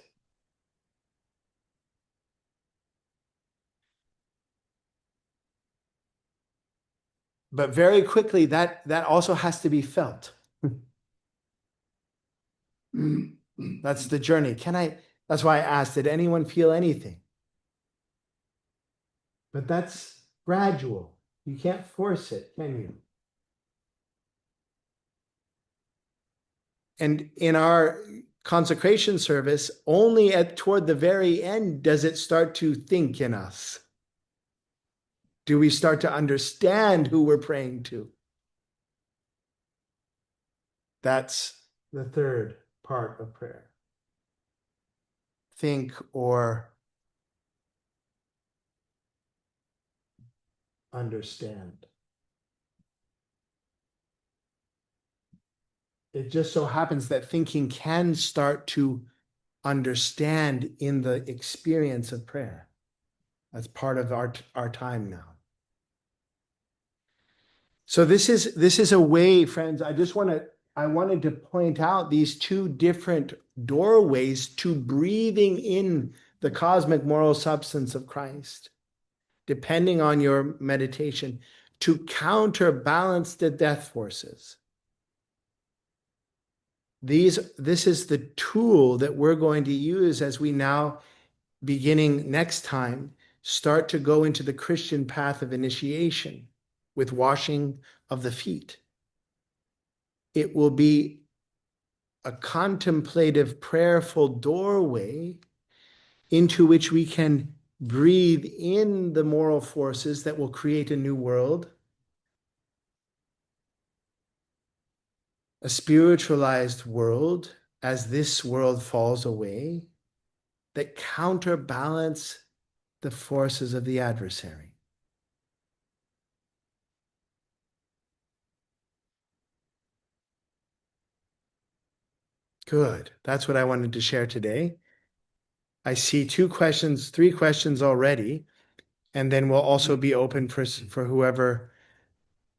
But very quickly, that also has to be felt. That's the journey. That's why I asked, did anyone feel anything? But that's gradual. You can't force it, can you? And in our consecration service, only toward the very end does it start to think in us. Do we start to understand who we're praying to? That's the third part of prayer. Think or understand. It just so happens that thinking can start to understand in the experience of prayer. That's part of our time now. So this is a way, friends. I wanted to point out these two different doorways to breathing in the cosmic moral substance of Christ, depending on your meditation, to counterbalance the death forces. This is the tool that we're going to use as we now, beginning next time, start to go into the Christian path of initiation with washing of the feet. It will be a contemplative, prayerful doorway into which we can breathe in the moral forces that will create a new world, a spiritualized world as this world falls away, that counterbalance the forces of the adversary. Good. That's what I wanted to share today. I see three questions already, and then we'll also be open for whoever.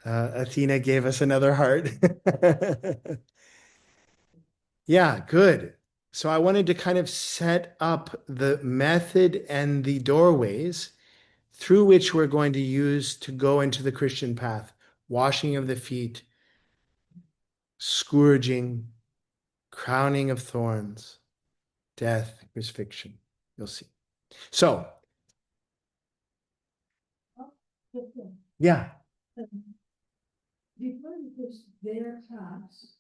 Athena gave us another heart. Yeah, good. So I wanted to kind of set up the method and the doorways through which we're going to use to go into the Christian path. Washing of the feet, scourging, crowning of thorns, death, crucifixion. You'll see. So, yeah. because it was their class,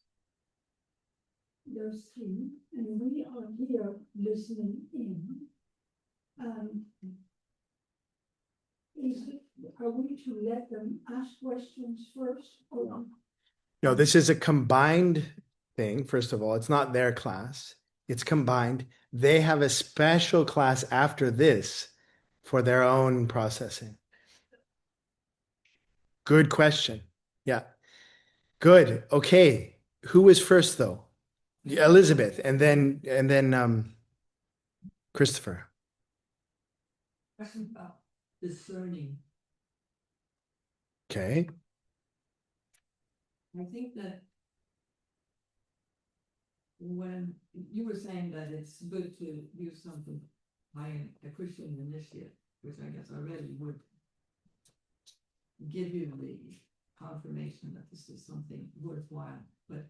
there's three, and we are here listening in. Um, are we to let them ask questions first or? No, this is a combined thing. First of all, it's not their class. It's combined. They have a special class after this for their own processing. Good question. Yeah. Good. Okay. Who was first though? Elizabeth and then Christopher. Question about discerning. Okay. I think that when you were saying that it's good to use something like a Christian initiative, which I guess already would give you the confirmation that this is something worthwhile, but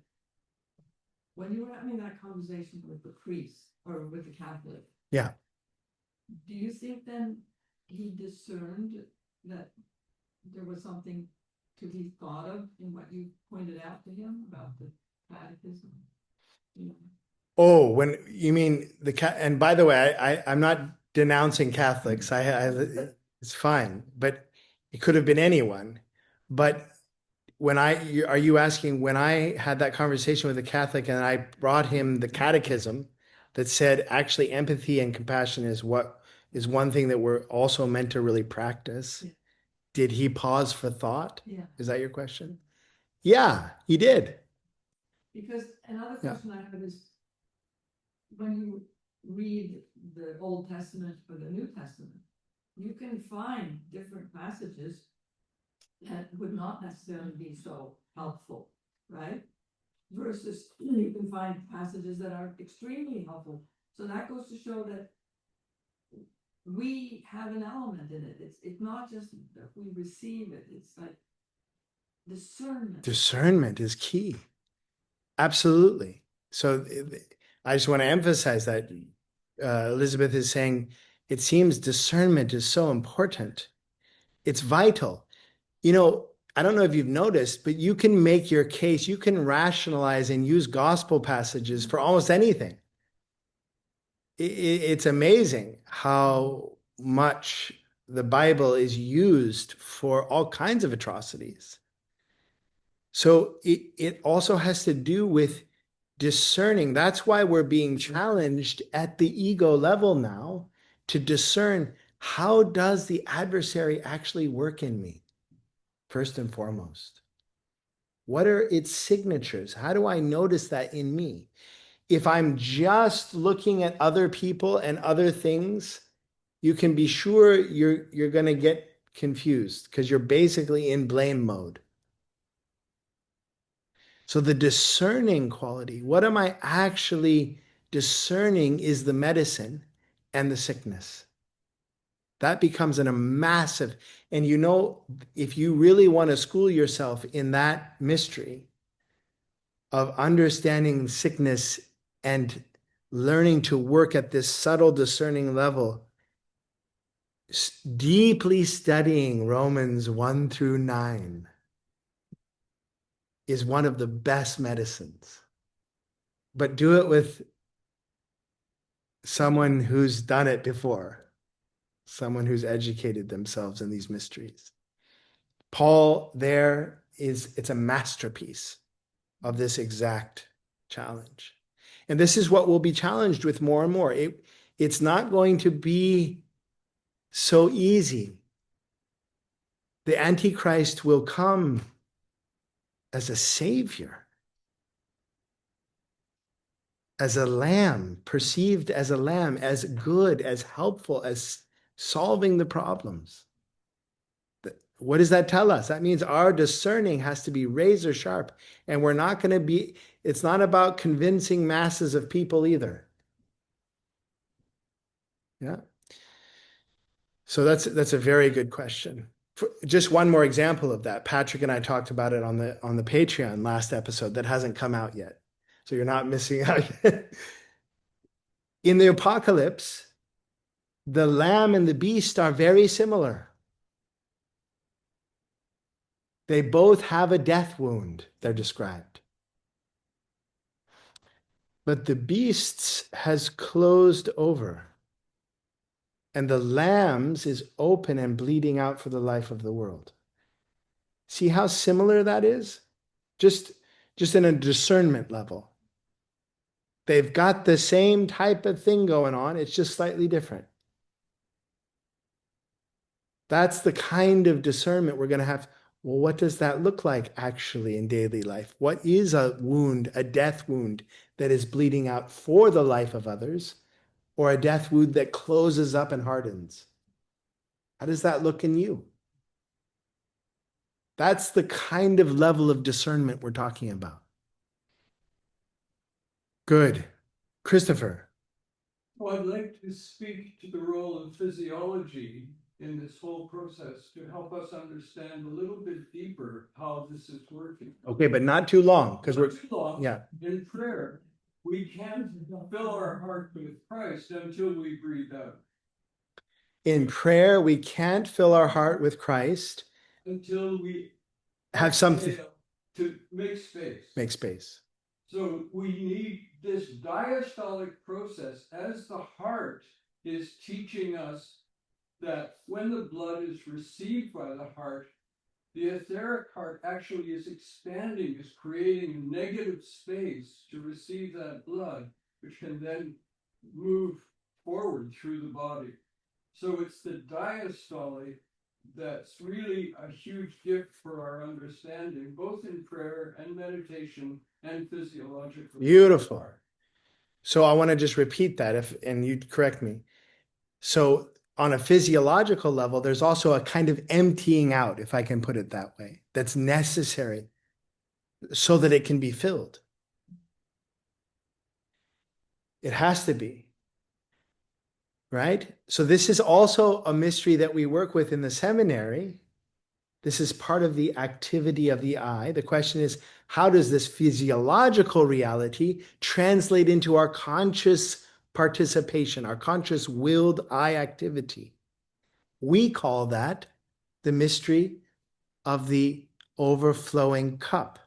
when you were having that conversation with the priest or with the Catholic, Yeah. do you think then he discerned that there was something to be thought of in what you pointed out to him about the catechism? You know, Oh, when you mean the cat, and by the way, I'm not denouncing Catholics. It's fine, but it could have been anyone. But are you asking when I had that conversation with a Catholic and I brought him the catechism that said actually empathy and compassion is one thing that we're also meant to really practice. Yeah. Did he pause for thought? Yeah, Is that your question? Yeah, he did. because another Yeah. question I have is when you read the Old Testament or the New Testament, you can find different passages that would not necessarily be so helpful, right? Versus you can find passages that are extremely helpful. So that goes to show that we have an element in it. It's not just that we receive it. It's like discernment. Discernment is key. Absolutely. So I just want to emphasize that Elizabeth is saying it seems discernment is so important. It's vital. You know, I don't know if you've noticed, but you can make your case, you can rationalize and use gospel passages for almost anything. It's amazing how much the Bible is used for all kinds of atrocities. So it also has to do with discerning. That's why we're being challenged at the ego level now to discern, how does the adversary actually work in me, first and foremost? What are its signatures? How do I notice that in me? If I'm just looking at other people and other things, you can be sure you're going to get confused because you're basically in blame mode. So the discerning quality, what am I actually discerning, is the medicine and the sickness. That becomes a massive, and you know, if you really want to school yourself in that mystery of understanding sickness and learning to work at this subtle discerning level, deeply studying Romans 1 through 9 is one of the best medicines. But do it with someone who's done it before, someone who's educated themselves in these mysteries. Paul it's a masterpiece of this exact challenge. And this is what we'll be challenged with more and more. It's not going to be so easy. The Antichrist will come as a savior, as a lamb, perceived as a lamb, as good, as helpful, as solving the problems. What does that tell us? That means our discerning has to be razor sharp, and we're not going to be, it's not about convincing masses of people either. Yeah. So that's a very good question. Just one more example of that. Patrick and I talked about it on the Patreon last episode that hasn't come out yet. So you're not missing out yet. In the apocalypse, the lamb and the beast are very similar. They both have a death wound, they're described. But the beast's has closed over, and the lamb's is open and bleeding out for the life of the world. See how similar that is? Just, just in a discernment level. They've got the same type of thing going on, it's just slightly different. That's the kind of discernment we're going to have. Well, what does that look like actually in daily life? What is a wound, a death wound that is bleeding out for the life of others, or a death wound that closes up and hardens? How does that look in you? That's the kind of level of discernment we're talking about. Good. Christopher. Well, I'd like to speak to the role of physiology in this whole process to help us understand a little bit deeper how this is working. Okay, but not too long, because Not we're, too long. yeah. In prayer, we can't fill our heart with Christ until we breathe out. In prayer, we can't fill our heart with Christ. Until we Have something. exhale to make space. Make space. So we need this diastolic process as the heart is teaching us that when the blood is received by the heart, the etheric heart actually is expanding, is creating a negative space to receive that blood, which can then move forward through the body. So it's the diastole that's really a huge gift for our understanding, both in prayer and meditation and physiological. Beautiful. So I want to just repeat that, and you correct me. So on a physiological level, there's also a kind of emptying out, if I can put it that way, that's necessary so that it can be filled. It has to be. Right? So this is also a mystery that we work with in the seminary. This is part of the activity of the eye. The question is, how does this physiological reality translate into our conscious participation, our conscious willed eye activity? We call that the mystery of the overflowing cup,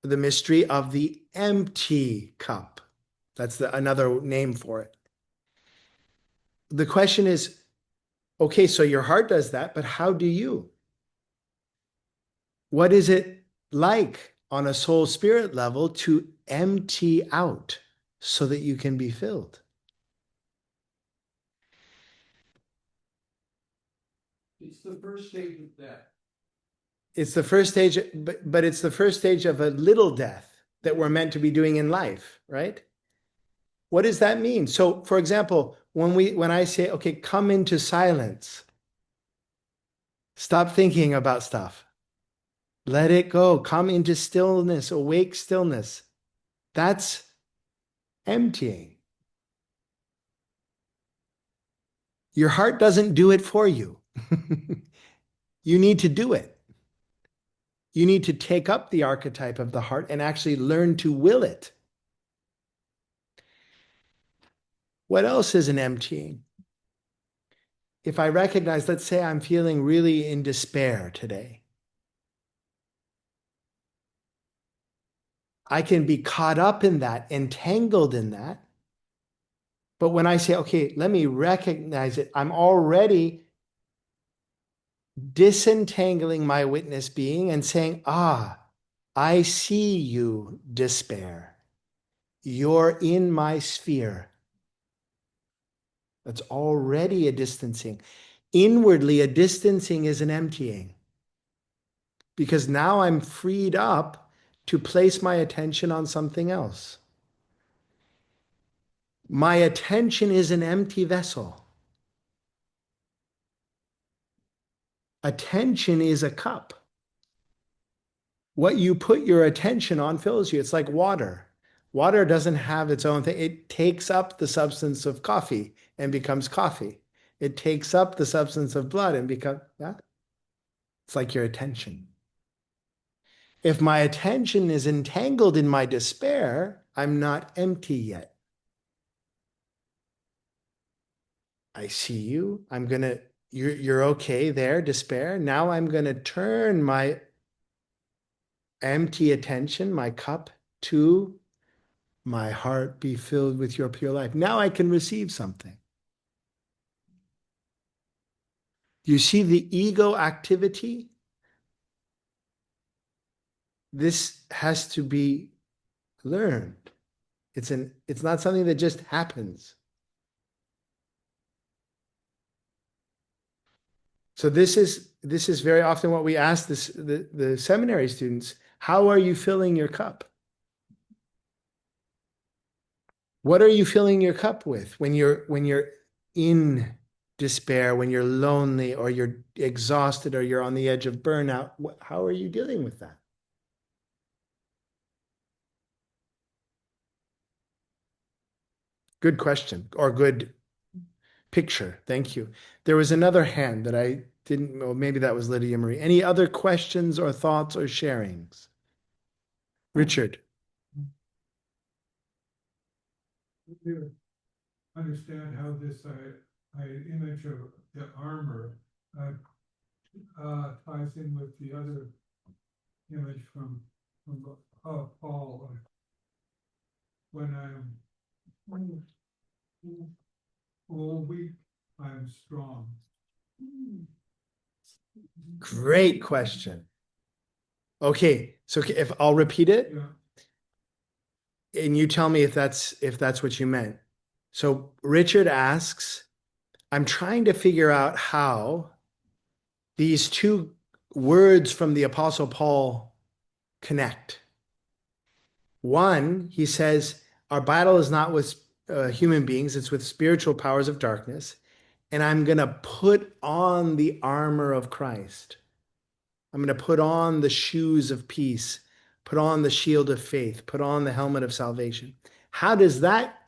the mystery of the empty cup. That's another name for it. The question is, okay, so your heart does that, but how do you? What is it like on a soul spirit level to empty out so that you can be filled? It's the first stage of death. It's the first stage, but it's the first stage of a little death that we're meant to be doing in life, right? What does that mean? So, for example, when I say, okay, come into silence, stop thinking about stuff. Let it go. Come into stillness, awake stillness. That's emptying. Your heart doesn't do it for you. You need to do it. You need to take up the archetype of the heart and actually learn to will it. What else is an emptying? If I recognize, let's say I'm feeling really in despair today, I can be caught up in that, entangled in that. But when I say, okay, let me recognize it, I'm already disentangling my witness being and saying, I see you, despair. You're in my sphere. That's already a distancing. Inwardly, a distancing is an emptying. Because now I'm freed up to place my attention on something else. My attention is an empty vessel. Attention is a cup. What you put your attention on fills you. It's like water. Water doesn't have its own thing. It takes up the substance of coffee and becomes coffee. It takes up the substance of blood and becomes, yeah? It's like your attention. If my attention is entangled in my despair, I'm not empty yet. I see you. I'm going to you're okay there, despair. Now I'm going to turn my empty attention, my cup, to my heart be filled with your pure life. Now I can receive something. You see the ego activity? This has to be learned. It's not something that just happens. So this is very often what we ask the seminary students. How are you filling your cup? What are you filling your cup with when you're in despair, when you're lonely or you're exhausted or you're on the edge of burnout? How are you dealing with that? Good question or good picture. Thank you. There was another hand that I didn't know. Maybe that was Lydia Marie. Any other questions or thoughts or sharings? Richard. To understand how this image of the armor ties in with the other image from Paul. When I'm weak, I'm strong. Great question. Okay, so if I'll repeat it, Yeah. and you tell me if that's what you meant. So Richard asks, I'm trying to figure out how these two words from the Apostle Paul connect. One, he says, our battle is not with human beings, it's with spiritual powers of darkness. And I'm going to put on the armor of Christ. I'm going to put on the shoes of peace, put on the shield of faith, put on the helmet of salvation. How does that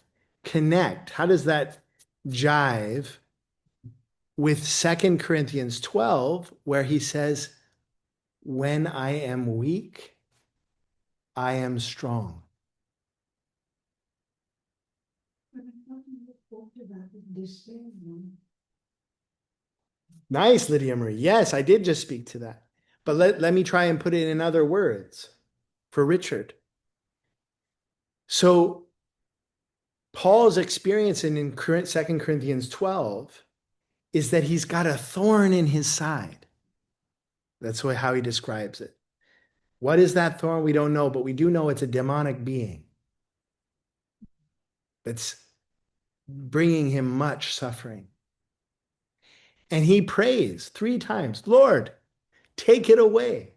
connect? How does that jive with 2 Corinthians 12, where he says, when I am weak, I am strong? But I thought you talked about the despair one. Nice, Lydia Marie. Yes, I did just speak to that. But let me try and put it in other words for Richard. So Paul's experience in 2 Corinthians 12 is that he's got a thorn in his side. That's how he describes it. What is that thorn? We don't know, but we do know it's a demonic being that's bringing him much suffering. And he prays 3 times, Lord, take it away.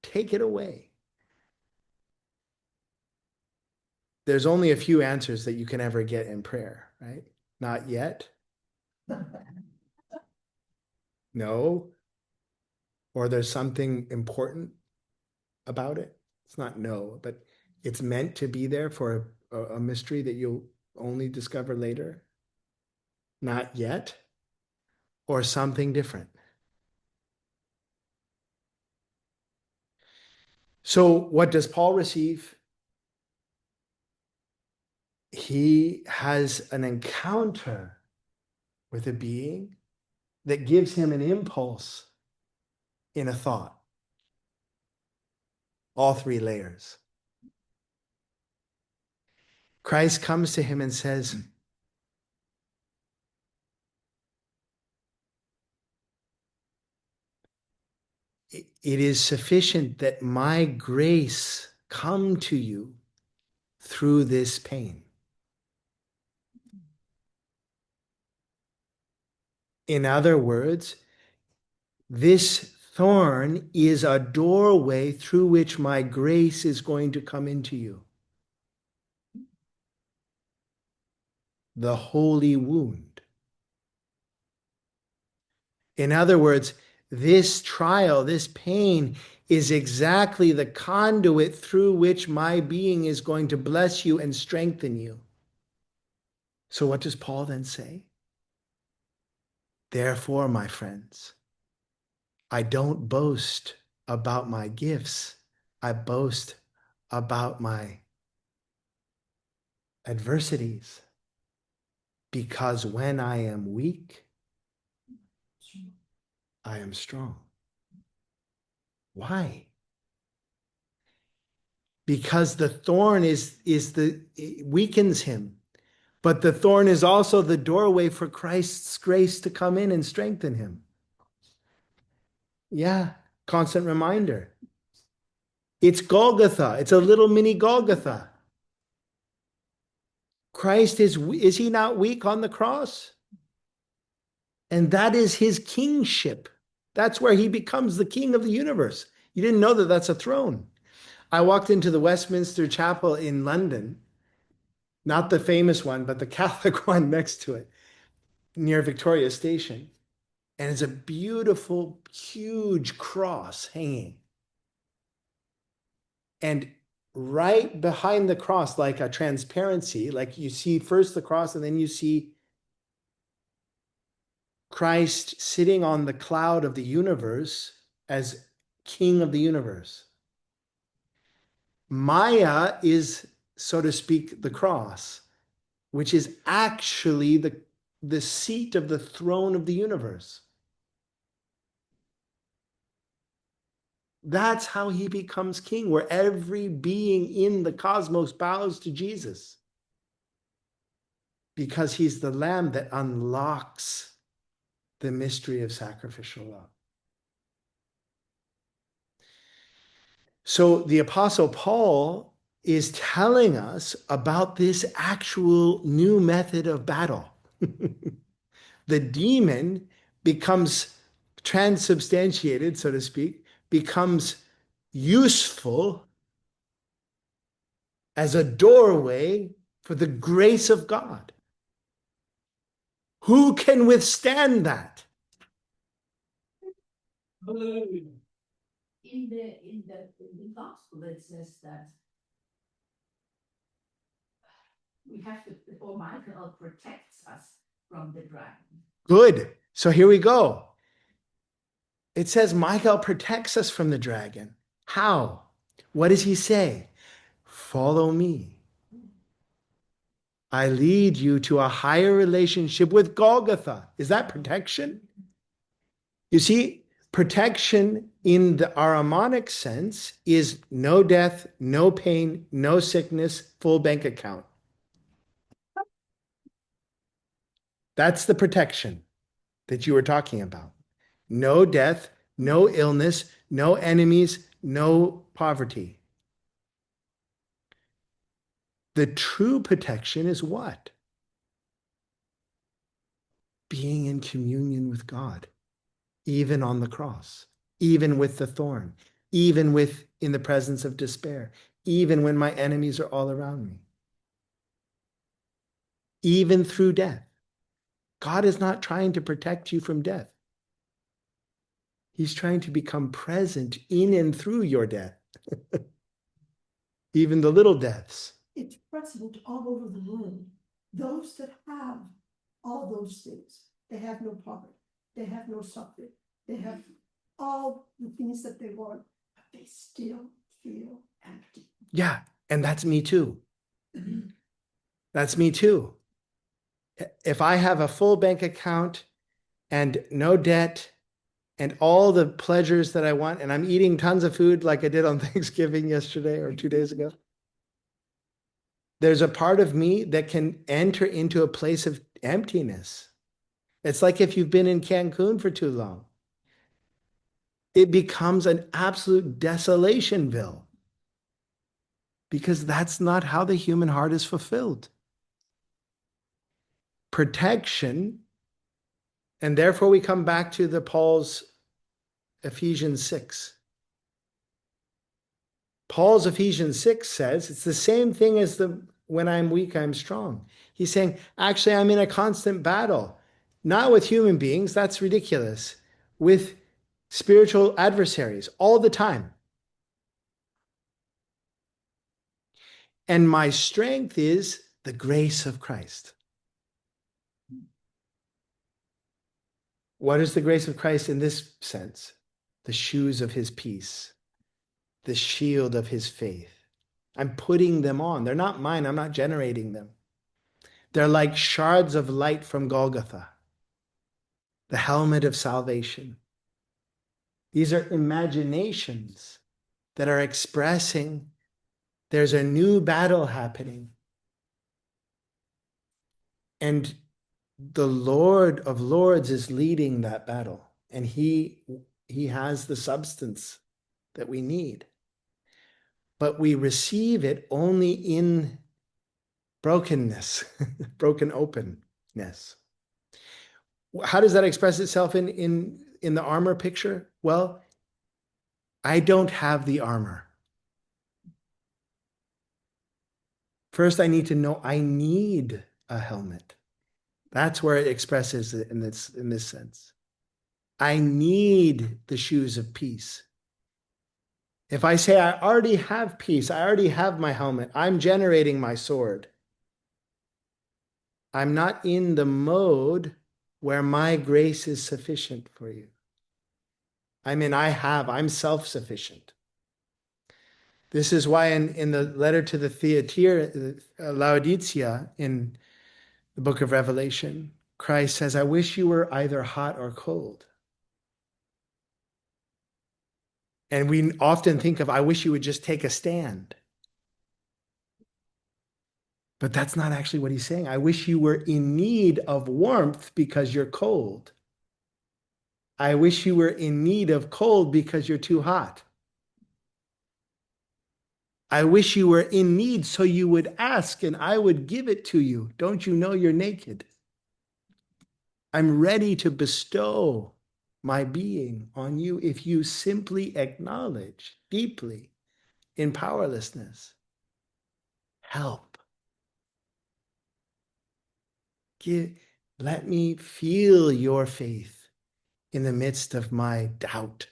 Take it away. There's only a few answers that you can ever get in prayer, right? Not yet. No. Or there's something important about it. It's not no, but it's meant to be there for a mystery that you'll only discover later. Not yet. Or something different. So what does Paul receive? He has an encounter with a being that gives him an impulse in a thought. All 3 layers. Christ comes to him and says, it is sufficient that my grace come to you through this pain. In other words, this thorn is a doorway through which my grace is going to come into you. The holy wound. In other words, this trial, this pain is exactly the conduit through which my being is going to bless you and strengthen you. So what does Paul then say? Therefore, my friends, I don't boast about my gifts. I boast about my adversities. Because when I am weak, I am strong. Why? Because the thorn it weakens him. But the thorn is also the doorway for Christ's grace to come in and strengthen him. Yeah, constant reminder. It's Golgotha. It's a little mini Golgotha. Christ is he not weak on the cross? And that is his kingship. That's where he becomes the king of the universe. You didn't know that that's a throne. I walked into the Westminster Chapel in London, not the famous one, but the Catholic one next to it, near Victoria Station. And it's a beautiful, huge cross hanging. And right behind the cross, like a transparency, like you see first the cross and then you see Christ sitting on the cloud of the universe as king of the universe. Maya is, so to speak, the cross, which is actually the seat of the throne of the universe. That's how he becomes king, where every being in the cosmos bows to Jesus. Because he's the lamb that unlocks the mystery of sacrificial love. So the Apostle Paul is telling us about this actual new method of battle. The demon becomes transubstantiated, so to speak, becomes useful as a doorway for the grace of God. Who can withstand that? In the gospel, it says that we have to, or Michael protects us from the dragon. Good. So here we go. It says Michael protects us from the dragon. How? What does he say? Follow me. I lead you to a higher relationship with Golgotha. Is that protection? You see, protection in the Aramonic sense is no death, no pain, no sickness, full bank account. That's the protection that you were talking about. No death, no illness, no enemies, no poverty. The true protection is what? Being in communion with God, even on the cross, even with the thorn, even in the presence of despair, even when my enemies are all around me, even through death. God is not trying to protect you from death. He's trying to become present in and through your death, even the little deaths. It's present all over the world. Those that have all those things, they have no poverty, they have no suffering, they have all the things that they want, but they still feel empty. Yeah, and that's me too. That's me too. If I have a full bank account and no debt and all the pleasures that I want, and I'm eating tons of food like I did on Thanksgiving yesterday or 2 days ago, there's a part of me that can enter into a place of emptiness. It's like if you've been in Cancun for too long. It becomes an absolute desolationville because that's not how the human heart is fulfilled. Protection, and therefore we come back to the Paul's Ephesians 6. Paul's Ephesians 6 says it's the same thing as the when I'm weak, I'm strong. He's saying, actually, I'm in a constant battle, not with human beings, that's ridiculous, with spiritual adversaries all the time. And my strength is the grace of Christ. What is the grace of Christ in this sense? The shoes of his peace, the shield of his faith. I'm putting them on. They're not mine. I'm not generating them. They're like shards of light from Golgotha, the helmet of salvation. These are imaginations that are expressing there's a new battle happening. And the Lord of Lords is leading that battle. And he has the substance that we need. But we receive it only in brokenness, broken openness. How does that express itself in the armor picture? Well, I don't have the armor. First, I need to know I need a helmet. That's where it expresses it in this sense. I need the shoes of peace. If I say I already have peace, I already have my helmet, I'm generating my sword. I'm not in the mode where my grace is sufficient for you. I'm self-sufficient. This is why in the letter to the Thyatira, Laodicea, in the book of Revelation, Christ says, I wish you were either hot or cold. And we often think of, I wish you would just take a stand. But that's not actually what he's saying. I wish you were in need of warmth because you're cold. I wish you were in need of cold because you're too hot. I wish you were in need so you would ask and I would give it to you. Don't you know you're naked? I'm ready to bestow my being on you if you simply acknowledge deeply in powerlessness. Help. Let me feel your faith in the midst of my doubt.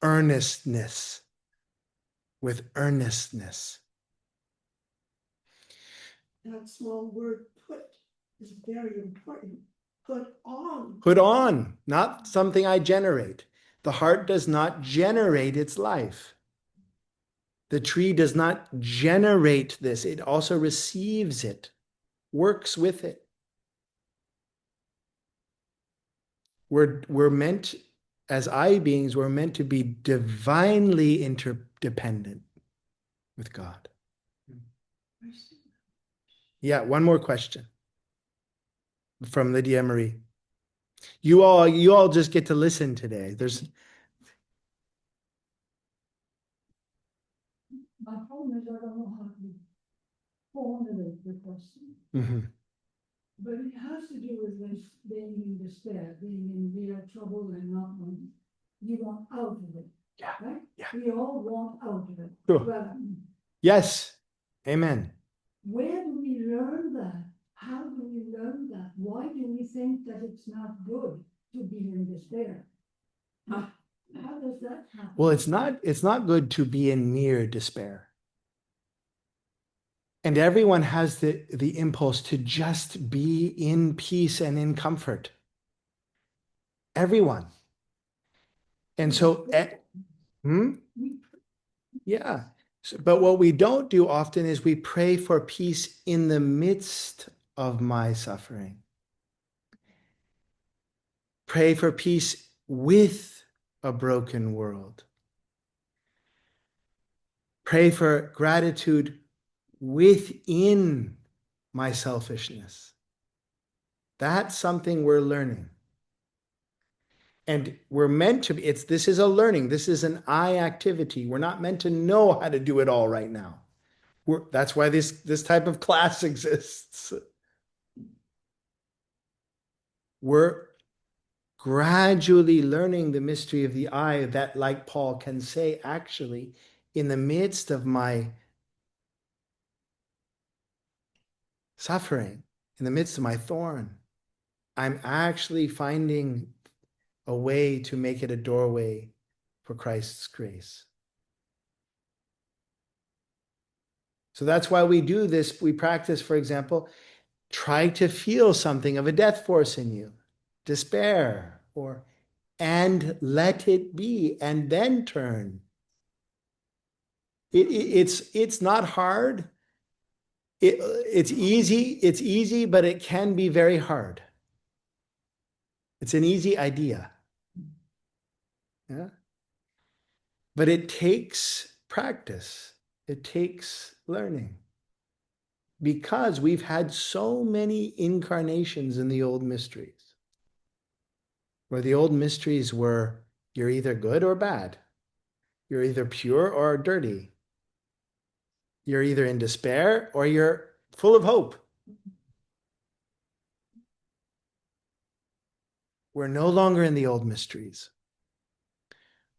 Earnestness, with earnestness. That small word put is very important. Put on. Put on, not something I generate. The heart does not generate its life. The tree does not generate this. It also receives it, works with it. We're meant, as I beings, we're meant to be divinely interdependent with God. Yeah, one more question from Lydia Marie. You all just get to listen today. My problem is I don't know how to formulate the question. Mhm. But it has to do with this being in despair, being in real trouble and not wanting. You want out of it. Yeah, Right? yeah. We all want out of it. Sure. Well, Yes. Amen. where do we learn that? How do we learn that? Why do we think that it's not good to be in despair? How does that happen? Well, it's not good to be in mere despair. And everyone has the impulse to just be in peace and in comfort. Everyone. And so, yeah. But what we don't do often is we pray for peace in the midst of my suffering. Pray for peace with a broken world. Pray for gratitude within my selfishness. That's something we're learning. And we're meant to be, this is a learning. This is an I activity. We're not meant to know how to do it all right now. That's why this type of class exists. We're gradually learning the mystery of the I that, like Paul can say, actually, in the midst of my suffering, in the midst of my thorn, I'm actually finding a way to make it a doorway for Christ's grace. So that's why we do this. We practice, for example, try to feel something of a death force in you, despair, and let it be, and then turn. It's not hard. It's easy, but it can be very hard. It's an easy idea. Yeah. But it takes practice. It takes learning. Because we've had so many incarnations in the old mysteries, where the old mysteries were you're either good or bad, you're either pure or dirty, you're either in despair or you're full of hope. We're no longer in the old mysteries.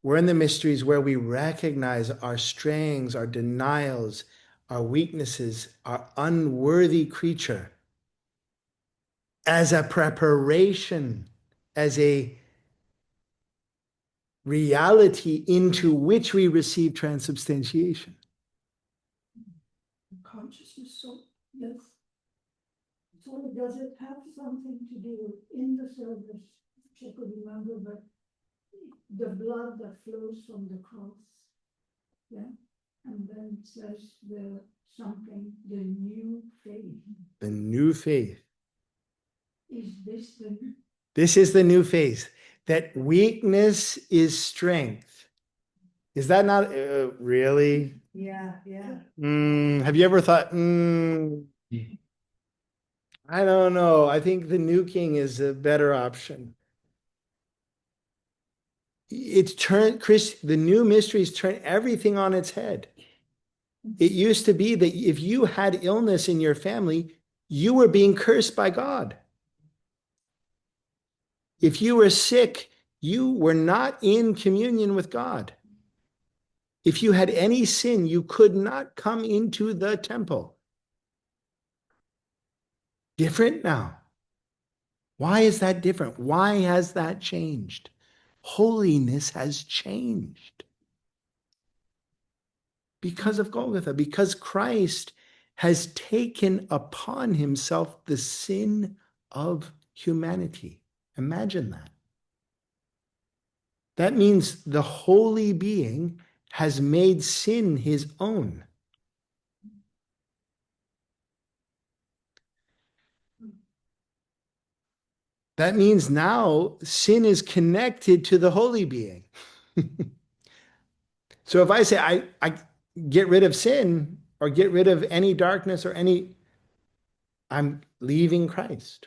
We're in the mysteries where we recognize our strayings, our denials, our weaknesses, our unworthy creature as a preparation, as a reality into which we receive transubstantiation. Consciousness, so Yes. So does it have something to do in the service, which I could remember, but the blood that flows from the cross? Yeah, and then it says something, the new faith. The new faith. Is this the This is the new faith, that weakness is strength. Is that not really? Yeah, yeah. Have you ever thought, I don't know. I think the new king is a better option. It's turned, Chris, the new mysteries turn everything on its head. It used to be that if you had illness in your family, you were being cursed by God. If you were sick, you were not in communion with God. If you had any sin, you could not come into the temple. Different now. Why is that different? Why has that changed? Holiness has changed because of Golgotha, because Christ has taken upon himself the sin of humanity. Imagine that. That means the holy being has made sin his own. That means now sin is connected to the holy being. So if I say I get rid of sin or get rid of any darkness or any, I'm leaving Christ.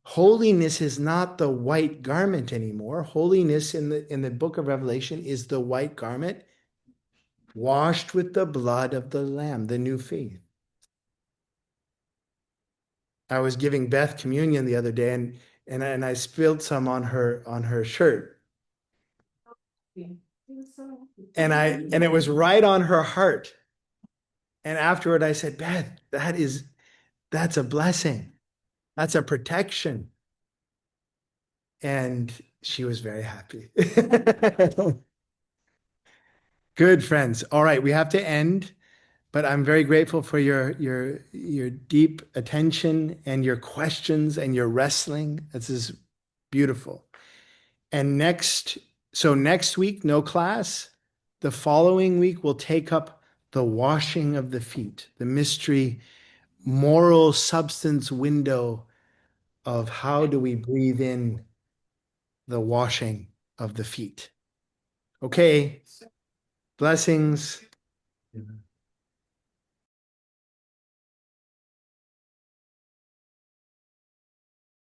Holiness is not the white garment anymore. Holiness in the book of Revelation is the white garment washed with the blood of the Lamb, the new faith. I was giving Beth communion the other day and I spilled some on her shirt. And it was right on her heart. And afterward I said, Beth, that's a blessing. That's a protection. And she was very happy. Good friends. All right, we have to end, but I'm very grateful for your deep attention and your questions and your wrestling. This is beautiful. And next week, no class. The following week, we'll take up the washing of the feet, the mystery, moral substance window of how do we breathe in the washing of the feet. Okay, blessings.